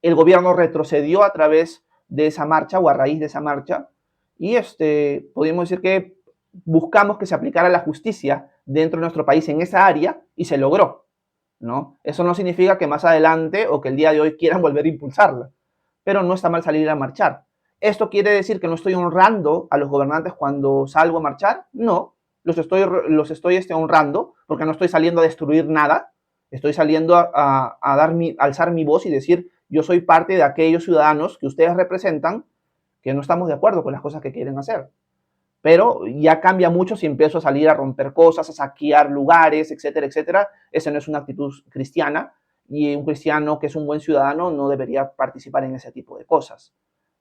El gobierno retrocedió a través de esa marcha o a raíz de esa marcha y podríamos decir que buscamos que se aplicara la justicia dentro de nuestro país en esa área y se logró, ¿no? Eso no significa que más adelante o que el día de hoy quieran volver a impulsarla, pero no está mal salir a marchar. ¿Esto quiere decir que no estoy honrando a los gobernantes cuando salgo a marchar? No, los estoy honrando porque no estoy saliendo a destruir nada, estoy saliendo a alzar mi voz y decir yo soy parte de aquellos ciudadanos que ustedes representan que no estamos de acuerdo con las cosas que quieren hacer. Pero ya cambia mucho si empiezo a salir a romper cosas, a saquear lugares, etcétera, etcétera. Esa no es una actitud cristiana y un cristiano que es un buen ciudadano no debería participar en ese tipo de cosas.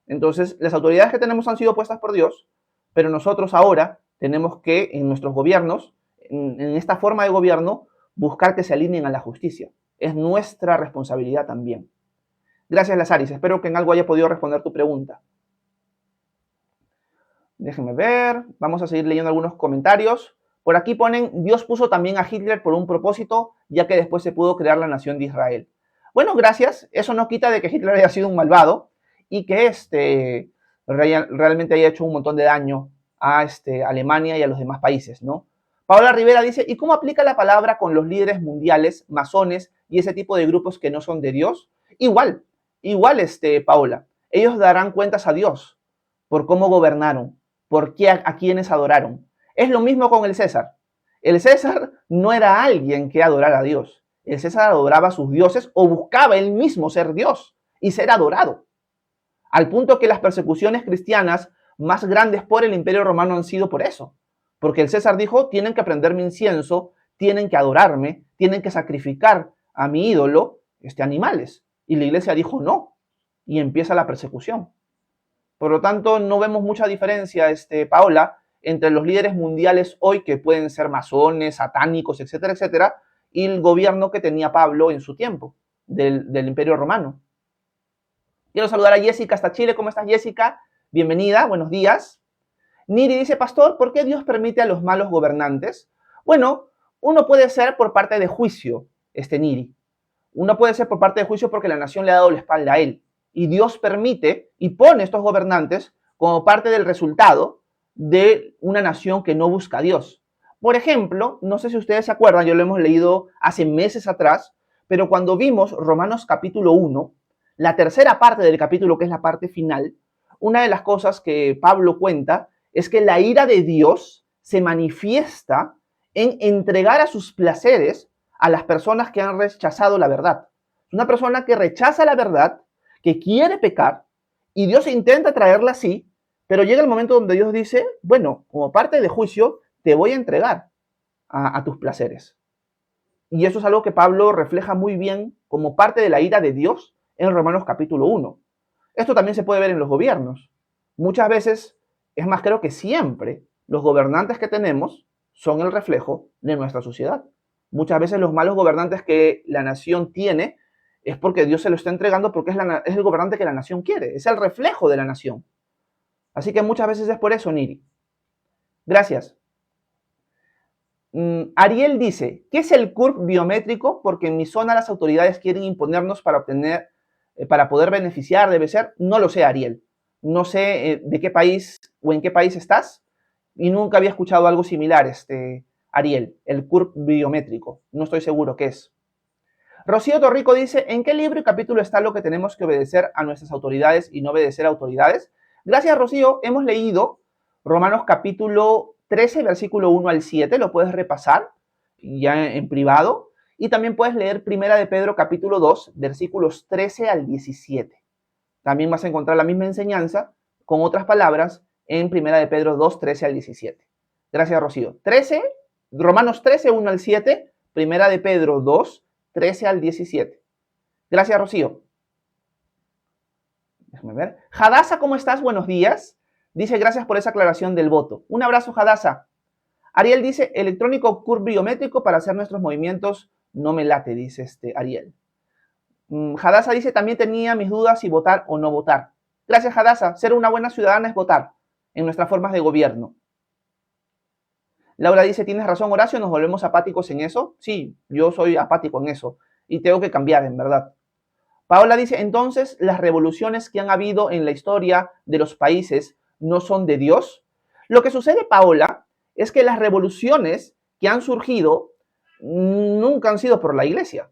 Entonces, las autoridades que tenemos han sido puestas por Dios, pero nosotros ahora tenemos que, en nuestros gobiernos, en esta forma de gobierno, buscar que se alineen a la justicia. Es nuestra responsabilidad también. Gracias, Lazaris. Espero que en algo haya podido responder tu pregunta. Déjenme ver. Vamos a seguir leyendo algunos comentarios. Por aquí ponen, Dios puso también a Hitler por un propósito, ya que después se pudo crear la nación de Israel. Bueno, gracias. Eso no quita de que Hitler haya sido un malvado y que realmente haya hecho un montón de daño a Alemania y a los demás países, ¿no? Paola Rivera dice, ¿y cómo aplica la palabra con los líderes mundiales, masones y ese tipo de grupos que no son de Dios? Igual, Paola. Ellos darán cuentas a Dios por cómo gobernaron, por qué a quienes adoraron. Es lo mismo con el César. El César no era alguien que adorara a Dios. El César adoraba a sus dioses o buscaba él mismo ser Dios y ser adorado. Al punto que las persecuciones cristianas más grandes por el Imperio Romano han sido por eso. Porque el César dijo, tienen que prender mi incienso, tienen que adorarme, tienen que sacrificar a mi ídolo, animales. Y la iglesia dijo no. Y empieza la persecución. Por lo tanto, no vemos mucha diferencia, Paola, entre los líderes mundiales hoy, que pueden ser masones, satánicos, etcétera, etcétera, y el gobierno que tenía Pablo en su tiempo, del Imperio Romano. Quiero saludar a Jessica hasta Chile. ¿Cómo estás, Jessica? Bienvenida, buenos días. Niri dice, pastor, ¿por qué Dios permite a los malos gobernantes? Bueno, uno puede ser por parte de juicio, Niri. Uno puede ser por parte de juicio porque la nación le ha dado la espalda a él. Y Dios permite y pone estos gobernantes como parte del resultado de una nación que no busca a Dios. Por ejemplo, no sé si ustedes se acuerdan, yo lo hemos leído hace meses atrás, pero cuando vimos Romanos capítulo 1, la tercera parte del capítulo, que es la parte final, una de las cosas que Pablo cuenta es que la ira de Dios se manifiesta en entregar a sus placeres a las personas que han rechazado la verdad. Una persona que rechaza la verdad, que quiere pecar, y Dios intenta traerla así, pero llega el momento donde Dios dice, bueno, como parte de juicio, te voy a entregar a tus placeres. Y eso es algo que Pablo refleja muy bien como parte de la ira de Dios en Romanos capítulo 1. Esto también se puede ver en los gobiernos. Muchas veces, es más, creo que siempre, los gobernantes que tenemos son el reflejo de nuestra sociedad. Muchas veces los malos gobernantes que la nación tiene es porque Dios se lo está entregando porque es el gobernante que la nación quiere, es el reflejo de la nación. Así que muchas veces es por eso, Niri. Gracias. Ariel dice, ¿qué es el CURP biométrico? Porque en mi zona las autoridades quieren imponernos para obtener, para poder beneficiar, debe ser. No lo sé, Ariel. No sé de qué país o en qué país estás y nunca había escuchado algo similar, Ariel, el CURP biométrico. No estoy seguro qué es. Rocío Torrico dice, ¿en qué libro y capítulo está lo que tenemos que obedecer a nuestras autoridades y no obedecer a autoridades? Gracias, Rocío. Hemos leído Romanos capítulo 13, versículo 1 al 7. Lo puedes repasar ya en privado. Y también puedes leer Primera de Pedro capítulo 2, versículos 13 al 17. También vas a encontrar la misma enseñanza con otras palabras en Primera de Pedro 2, 13 al 17. Gracias, Rocío. Romanos 13, 1 al 7, Primera de Pedro 2, 13 al 17. Gracias, Rocío. Déjame ver. Hadasa, ¿cómo estás? Buenos días. Dice, gracias por esa aclaración del voto. Un abrazo, Hadasa. Ariel dice, electrónico CURP biométrico para hacer nuestros movimientos no me late, dice Ariel. Hadasa dice, también tenía mis dudas si votar o no votar. Gracias, Hadasa. Ser una buena ciudadana es votar en nuestras formas de gobierno. Laura dice, tienes razón, Horacio, ¿nos volvemos apáticos en eso? Sí, yo soy apático en eso y tengo que cambiar, en verdad. Paola dice, entonces, ¿las revoluciones que han habido en la historia de los países no son de Dios? Lo que sucede, Paola, es que las revoluciones que han surgido nunca han sido por la iglesia.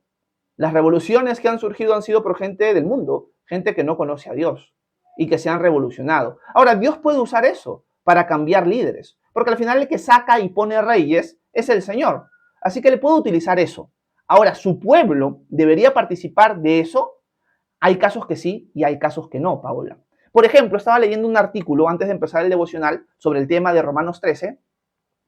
Las revoluciones que han surgido han sido por gente del mundo, gente que no conoce a Dios y que se han revolucionado. Ahora, Dios puede usar eso para cambiar líderes, porque al final el que saca y pone reyes es el Señor. Así que le puede utilizar eso. Ahora, ¿su pueblo debería participar de eso? Hay casos que sí y hay casos que no, Paola. Por ejemplo, estaba leyendo un artículo antes de empezar el devocional sobre el tema de Romanos 13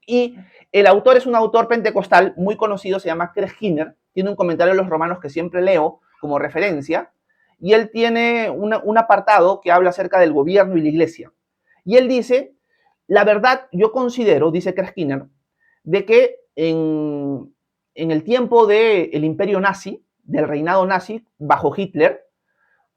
y el autor es un autor pentecostal muy conocido, se llama Craig Skinner, tiene un comentario de los Romanos que siempre leo como referencia y él tiene un apartado que habla acerca del gobierno y la iglesia. Y él dice, la verdad, yo considero, dice Craig Skinner, de que en el tiempo del imperio nazi, del reinado nazi, bajo Hitler,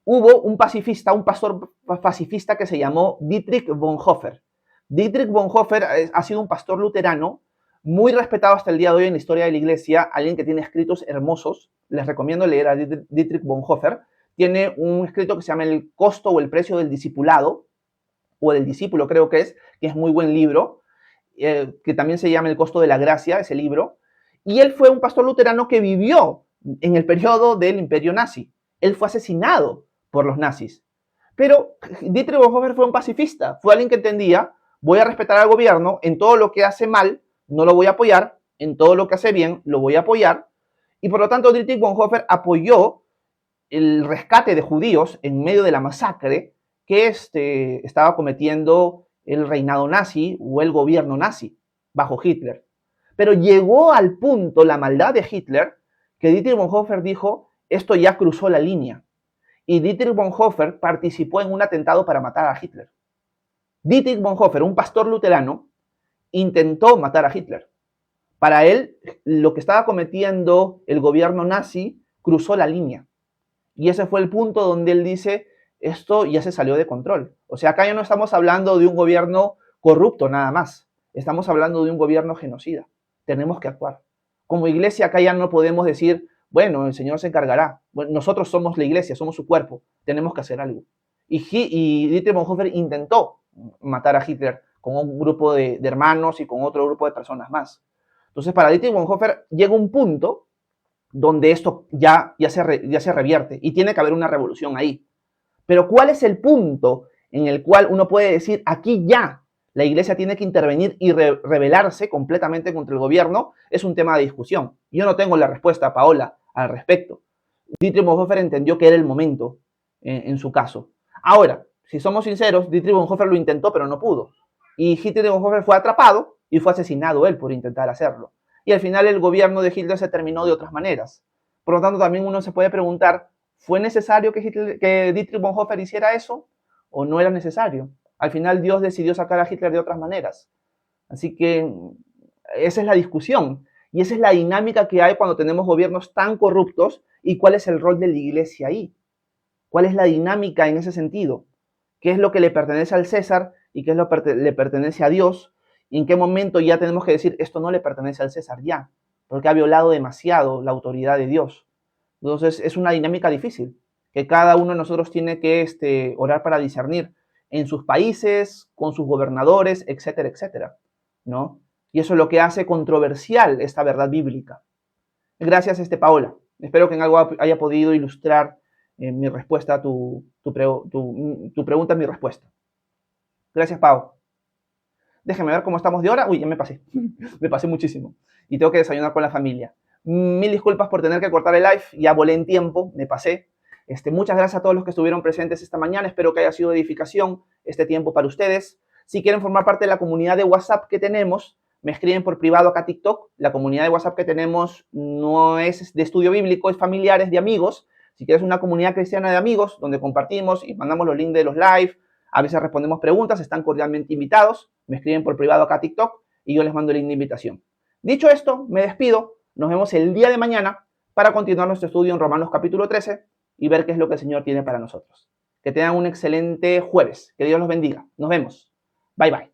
hubo un pacifista, un pastor pacifista que se llamó Dietrich Bonhoeffer. Dietrich Bonhoeffer ha sido un pastor luterano muy respetado hasta el día de hoy en la historia de la iglesia, alguien que tiene escritos hermosos. Les recomiendo leer a Dietrich Bonhoeffer. Tiene un escrito que se llama El costo o el precio del discipulado, o del discípulo creo que es muy buen libro, que también se llama El costo de la gracia, ese libro. Y él fue un pastor luterano que vivió en el periodo del imperio nazi. Él fue asesinado por los nazis. Pero Dietrich Bonhoeffer fue un pacifista, fue alguien que entendía, voy a respetar al gobierno, en todo lo que hace mal, no lo voy a apoyar, en todo lo que hace bien, lo voy a apoyar, y por lo tanto Dietrich Bonhoeffer apoyó el rescate de judíos en medio de la masacre que estaba cometiendo el reinado nazi o el gobierno nazi bajo Hitler. Pero llegó al punto la maldad de Hitler que Dietrich Bonhoeffer dijo, esto ya cruzó la línea. Y Dietrich Bonhoeffer participó en un atentado para matar a Hitler. Dietrich Bonhoeffer, un pastor luterano, intentó matar a Hitler. Para él, lo que estaba cometiendo el gobierno nazi cruzó la línea. Y ese fue el punto donde él dice, esto ya se salió de control. O sea, acá ya no estamos hablando de un gobierno corrupto nada más. Estamos hablando de un gobierno genocida. Tenemos que actuar. Como iglesia acá ya no podemos decir, bueno, el Señor se encargará. Bueno, nosotros somos la iglesia, somos su cuerpo. Tenemos que hacer algo. Y Dietrich Bonhoeffer intentó matar a Hitler con un grupo de hermanos y con otro grupo de personas más. Entonces, para Dietrich Bonhoeffer llega un punto donde esto ya se revierte y tiene que haber una revolución ahí. Pero ¿cuál es el punto en el cual uno puede decir, aquí ya la iglesia tiene que intervenir y rebelarse completamente contra el gobierno? Es un tema de discusión. Yo no tengo la respuesta, Paola, al respecto. Dietrich Bonhoeffer entendió que era el momento en su caso. Ahora, si somos sinceros, Dietrich Bonhoeffer lo intentó, pero no pudo. Y Dietrich Bonhoeffer fue atrapado y fue asesinado él por intentar hacerlo. Y al final el gobierno de Hitler se terminó de otras maneras. Por lo tanto, también uno se puede preguntar, ¿fue necesario que Dietrich Bonhoeffer hiciera eso o no era necesario? Al final Dios decidió sacar a Hitler de otras maneras. Así que esa es la discusión y esa es la dinámica que hay cuando tenemos gobiernos tan corruptos y cuál es el rol de la iglesia ahí. ¿Cuál es la dinámica en ese sentido? ¿Qué es lo que le pertenece al César y qué es lo que le pertenece a Dios? ¿Y en qué momento ya tenemos que decir esto no le pertenece al César ya? Porque ha violado demasiado la autoridad de Dios. Entonces es una dinámica difícil que cada uno de nosotros tiene que orar para discernir en sus países, con sus gobernadores, etcétera, etcétera, ¿no? Y eso es lo que hace controversial esta verdad bíblica. Gracias, Paola. Espero que en algo haya podido ilustrar mi respuesta a tu pregunta, mi respuesta. Gracias, Pau. Déjenme ver cómo estamos de hora. Uy, ya me pasé. Me pasé muchísimo. Y tengo que desayunar con la familia. Mil disculpas por tener que cortar el live. Ya volé en tiempo, me pasé. Muchas gracias a todos los que estuvieron presentes esta mañana. Espero que haya sido de edificación este tiempo para ustedes. Si quieren formar parte de la comunidad de WhatsApp que tenemos, me escriben por privado acá a TikTok. La comunidad de WhatsApp que tenemos no es de estudio bíblico, es familiares, de amigos. Si quieres una comunidad cristiana de amigos, donde compartimos y mandamos los links de los live, a veces respondemos preguntas, están cordialmente invitados. Me escriben por privado acá a TikTok y yo les mando el link de invitación. Dicho esto, me despido. Nos vemos el día de mañana para continuar nuestro estudio en Romanos capítulo 13 y ver qué es lo que el Señor tiene para nosotros. Que tengan un excelente jueves. Que Dios los bendiga. Nos vemos. Bye, bye.